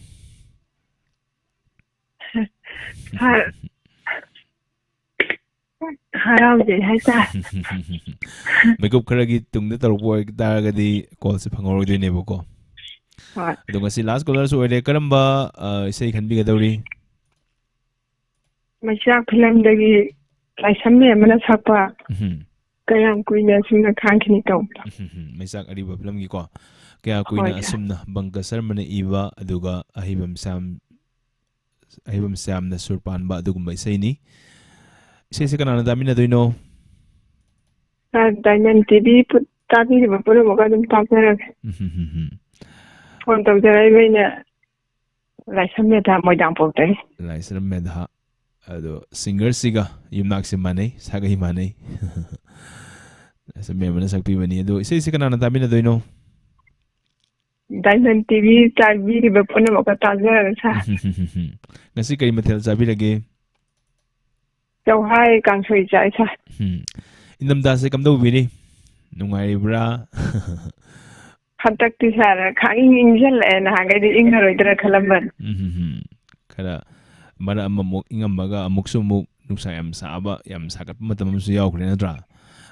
S6: Sir. Haram je hai sir.
S1: Makeup kharagi tungde tarbo taragadi call se phangor de ne boko.
S6: Right.
S1: Do ngasi last caller so ere karamba sei khanbi ga dawri.
S6: Masak film dagi laisame mana sapa kayam kuina sina khangkhini taw
S1: Masak ariba film gi ko kaya kuina asumna bangkasar mana iwa aduga ahibam sam na surpan ba adugumba isaini isai se kana damina doino
S6: Diamond TV put tabi ba pura mo kadum tapera phone taw jarai baina laisame ta moidang pote
S1: laisame da Ado singer siga yumnak si manay saga hi manay sa member na sagpi bani ado isa kana na tabi na doy no
S6: Diamond TV tabi ba po na makataza sa
S1: ngasi kay matel sabi lagi
S6: Jauhai kang soy jai sa
S1: Indamda sa kamdaw bini nungay bra
S6: Hatak ti sara kanging injal na hangay di ingnaroy dira kalaban
S1: Kala Mara amamok ingamaga amuk sumuk nuksa yam saba yam sakat matam su yaw kre nadra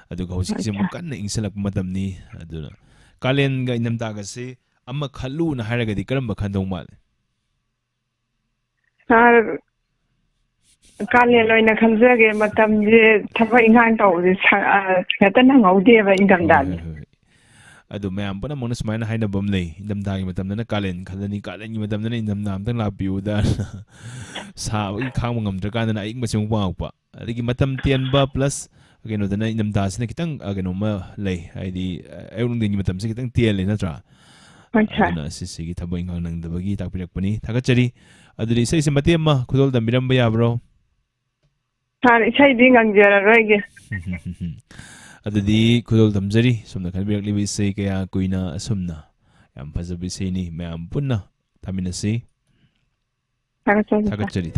S1: adu ka hosik se mukan na ingsalak matam ni adu kalen ga inam taga se amma khalu na haraga di karamba khandong mal
S6: sar kalen loina khamjage matam je thaba ingang taw je khata na ngaude ba ingam dan
S1: Ado mayam pa na muna sumay na hay na bumlay. Indam dagi matam na kalen. Kalani kalen yung matam na indam na amtang lapiyo da. Sa ikang mga amdraka na naik masyong pangak pa. Adigi matam tiyan ba plus gano da na indam dasi na kitang gano malay. Ay di ayong din yung matam sa kitang tiyan lay na tra. Ado na sisigi tabo ingang nang dabagi takpirak pa ni. Takachari. Ado di isa isa matiyam ma. Kudol damiram ba ya bro?
S6: Sar isa di ngang jara roige.
S1: Ado di kudol damjari sumna kanbirak libi say kaya kuina asumna yam pasabi say ni mayam punna tamin na say Takachari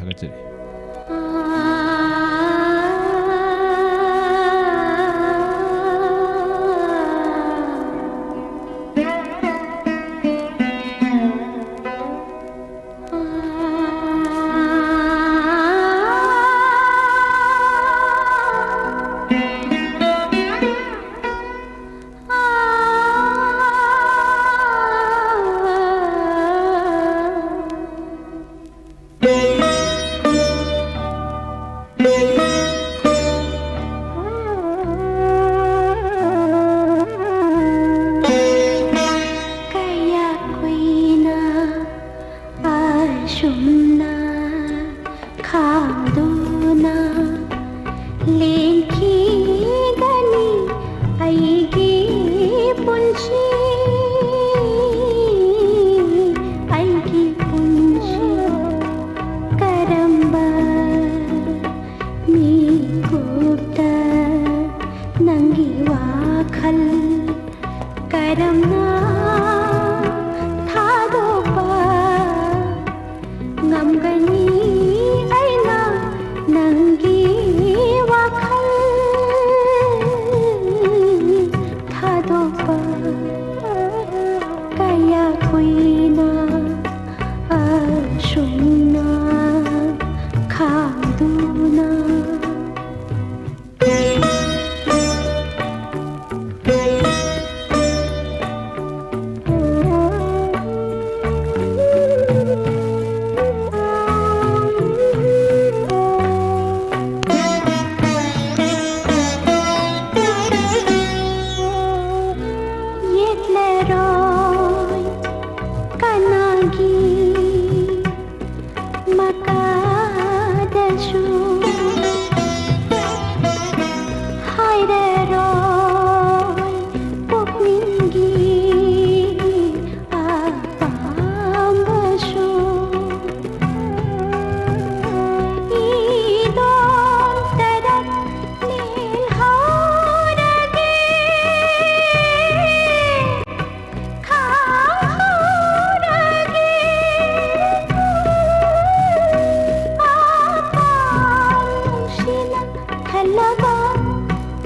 S4: ꯈꯜꯂꯕ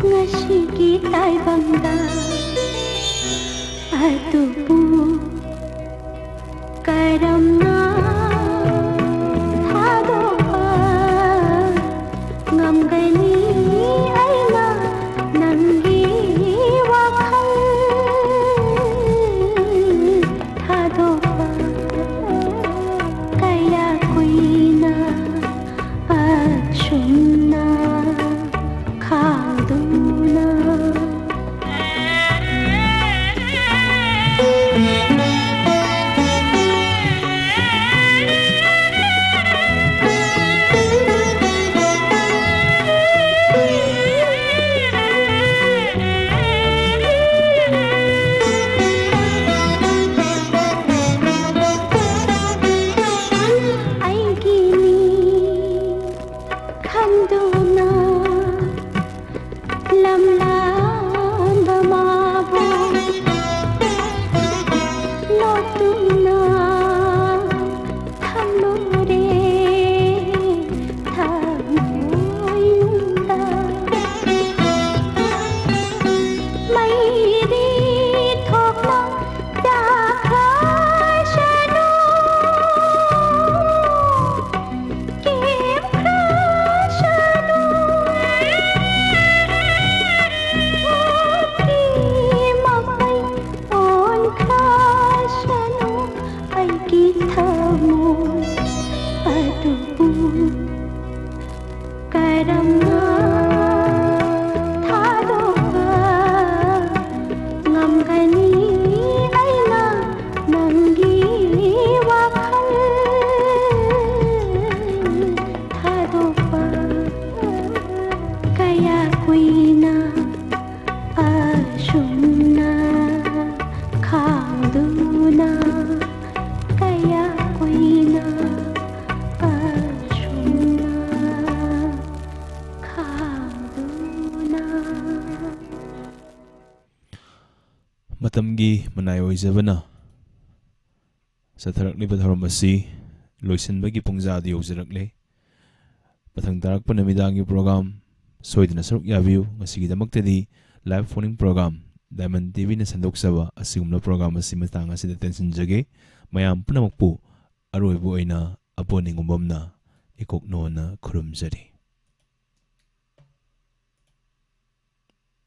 S4: ꯉꯁꯤꯒꯤ ꯇꯥꯏꯕꯪꯗ ꯑꯗꯨꯕꯨ ꯀꯔꯝꯅ ꯊꯥꯗꯣꯛꯄ ꯉꯝꯒꯅꯤ ꯑꯩꯅ ꯅꯪꯒꯤ ꯋꯥꯈꯜ ꯊꯥꯗꯣꯛꯄ ꯀꯌꯥ ꯀꯨꯏꯅ ꯑꯁꯨꯝꯅ ꯈꯥꯡꯗꯨꯅ
S1: matamgi manay oizabana sa tharakliba thoram asi loisinbagi pungjadi yaujarakle pathang tarakpa namidangi program soidana saruk yabiu ngasigidamaktadi live phoning program Diamond TV na sandoksaba asigumna program asi matang asida tensinjage mayam punamakpu aroibu aina aponingumbamna ikoknona khurumjari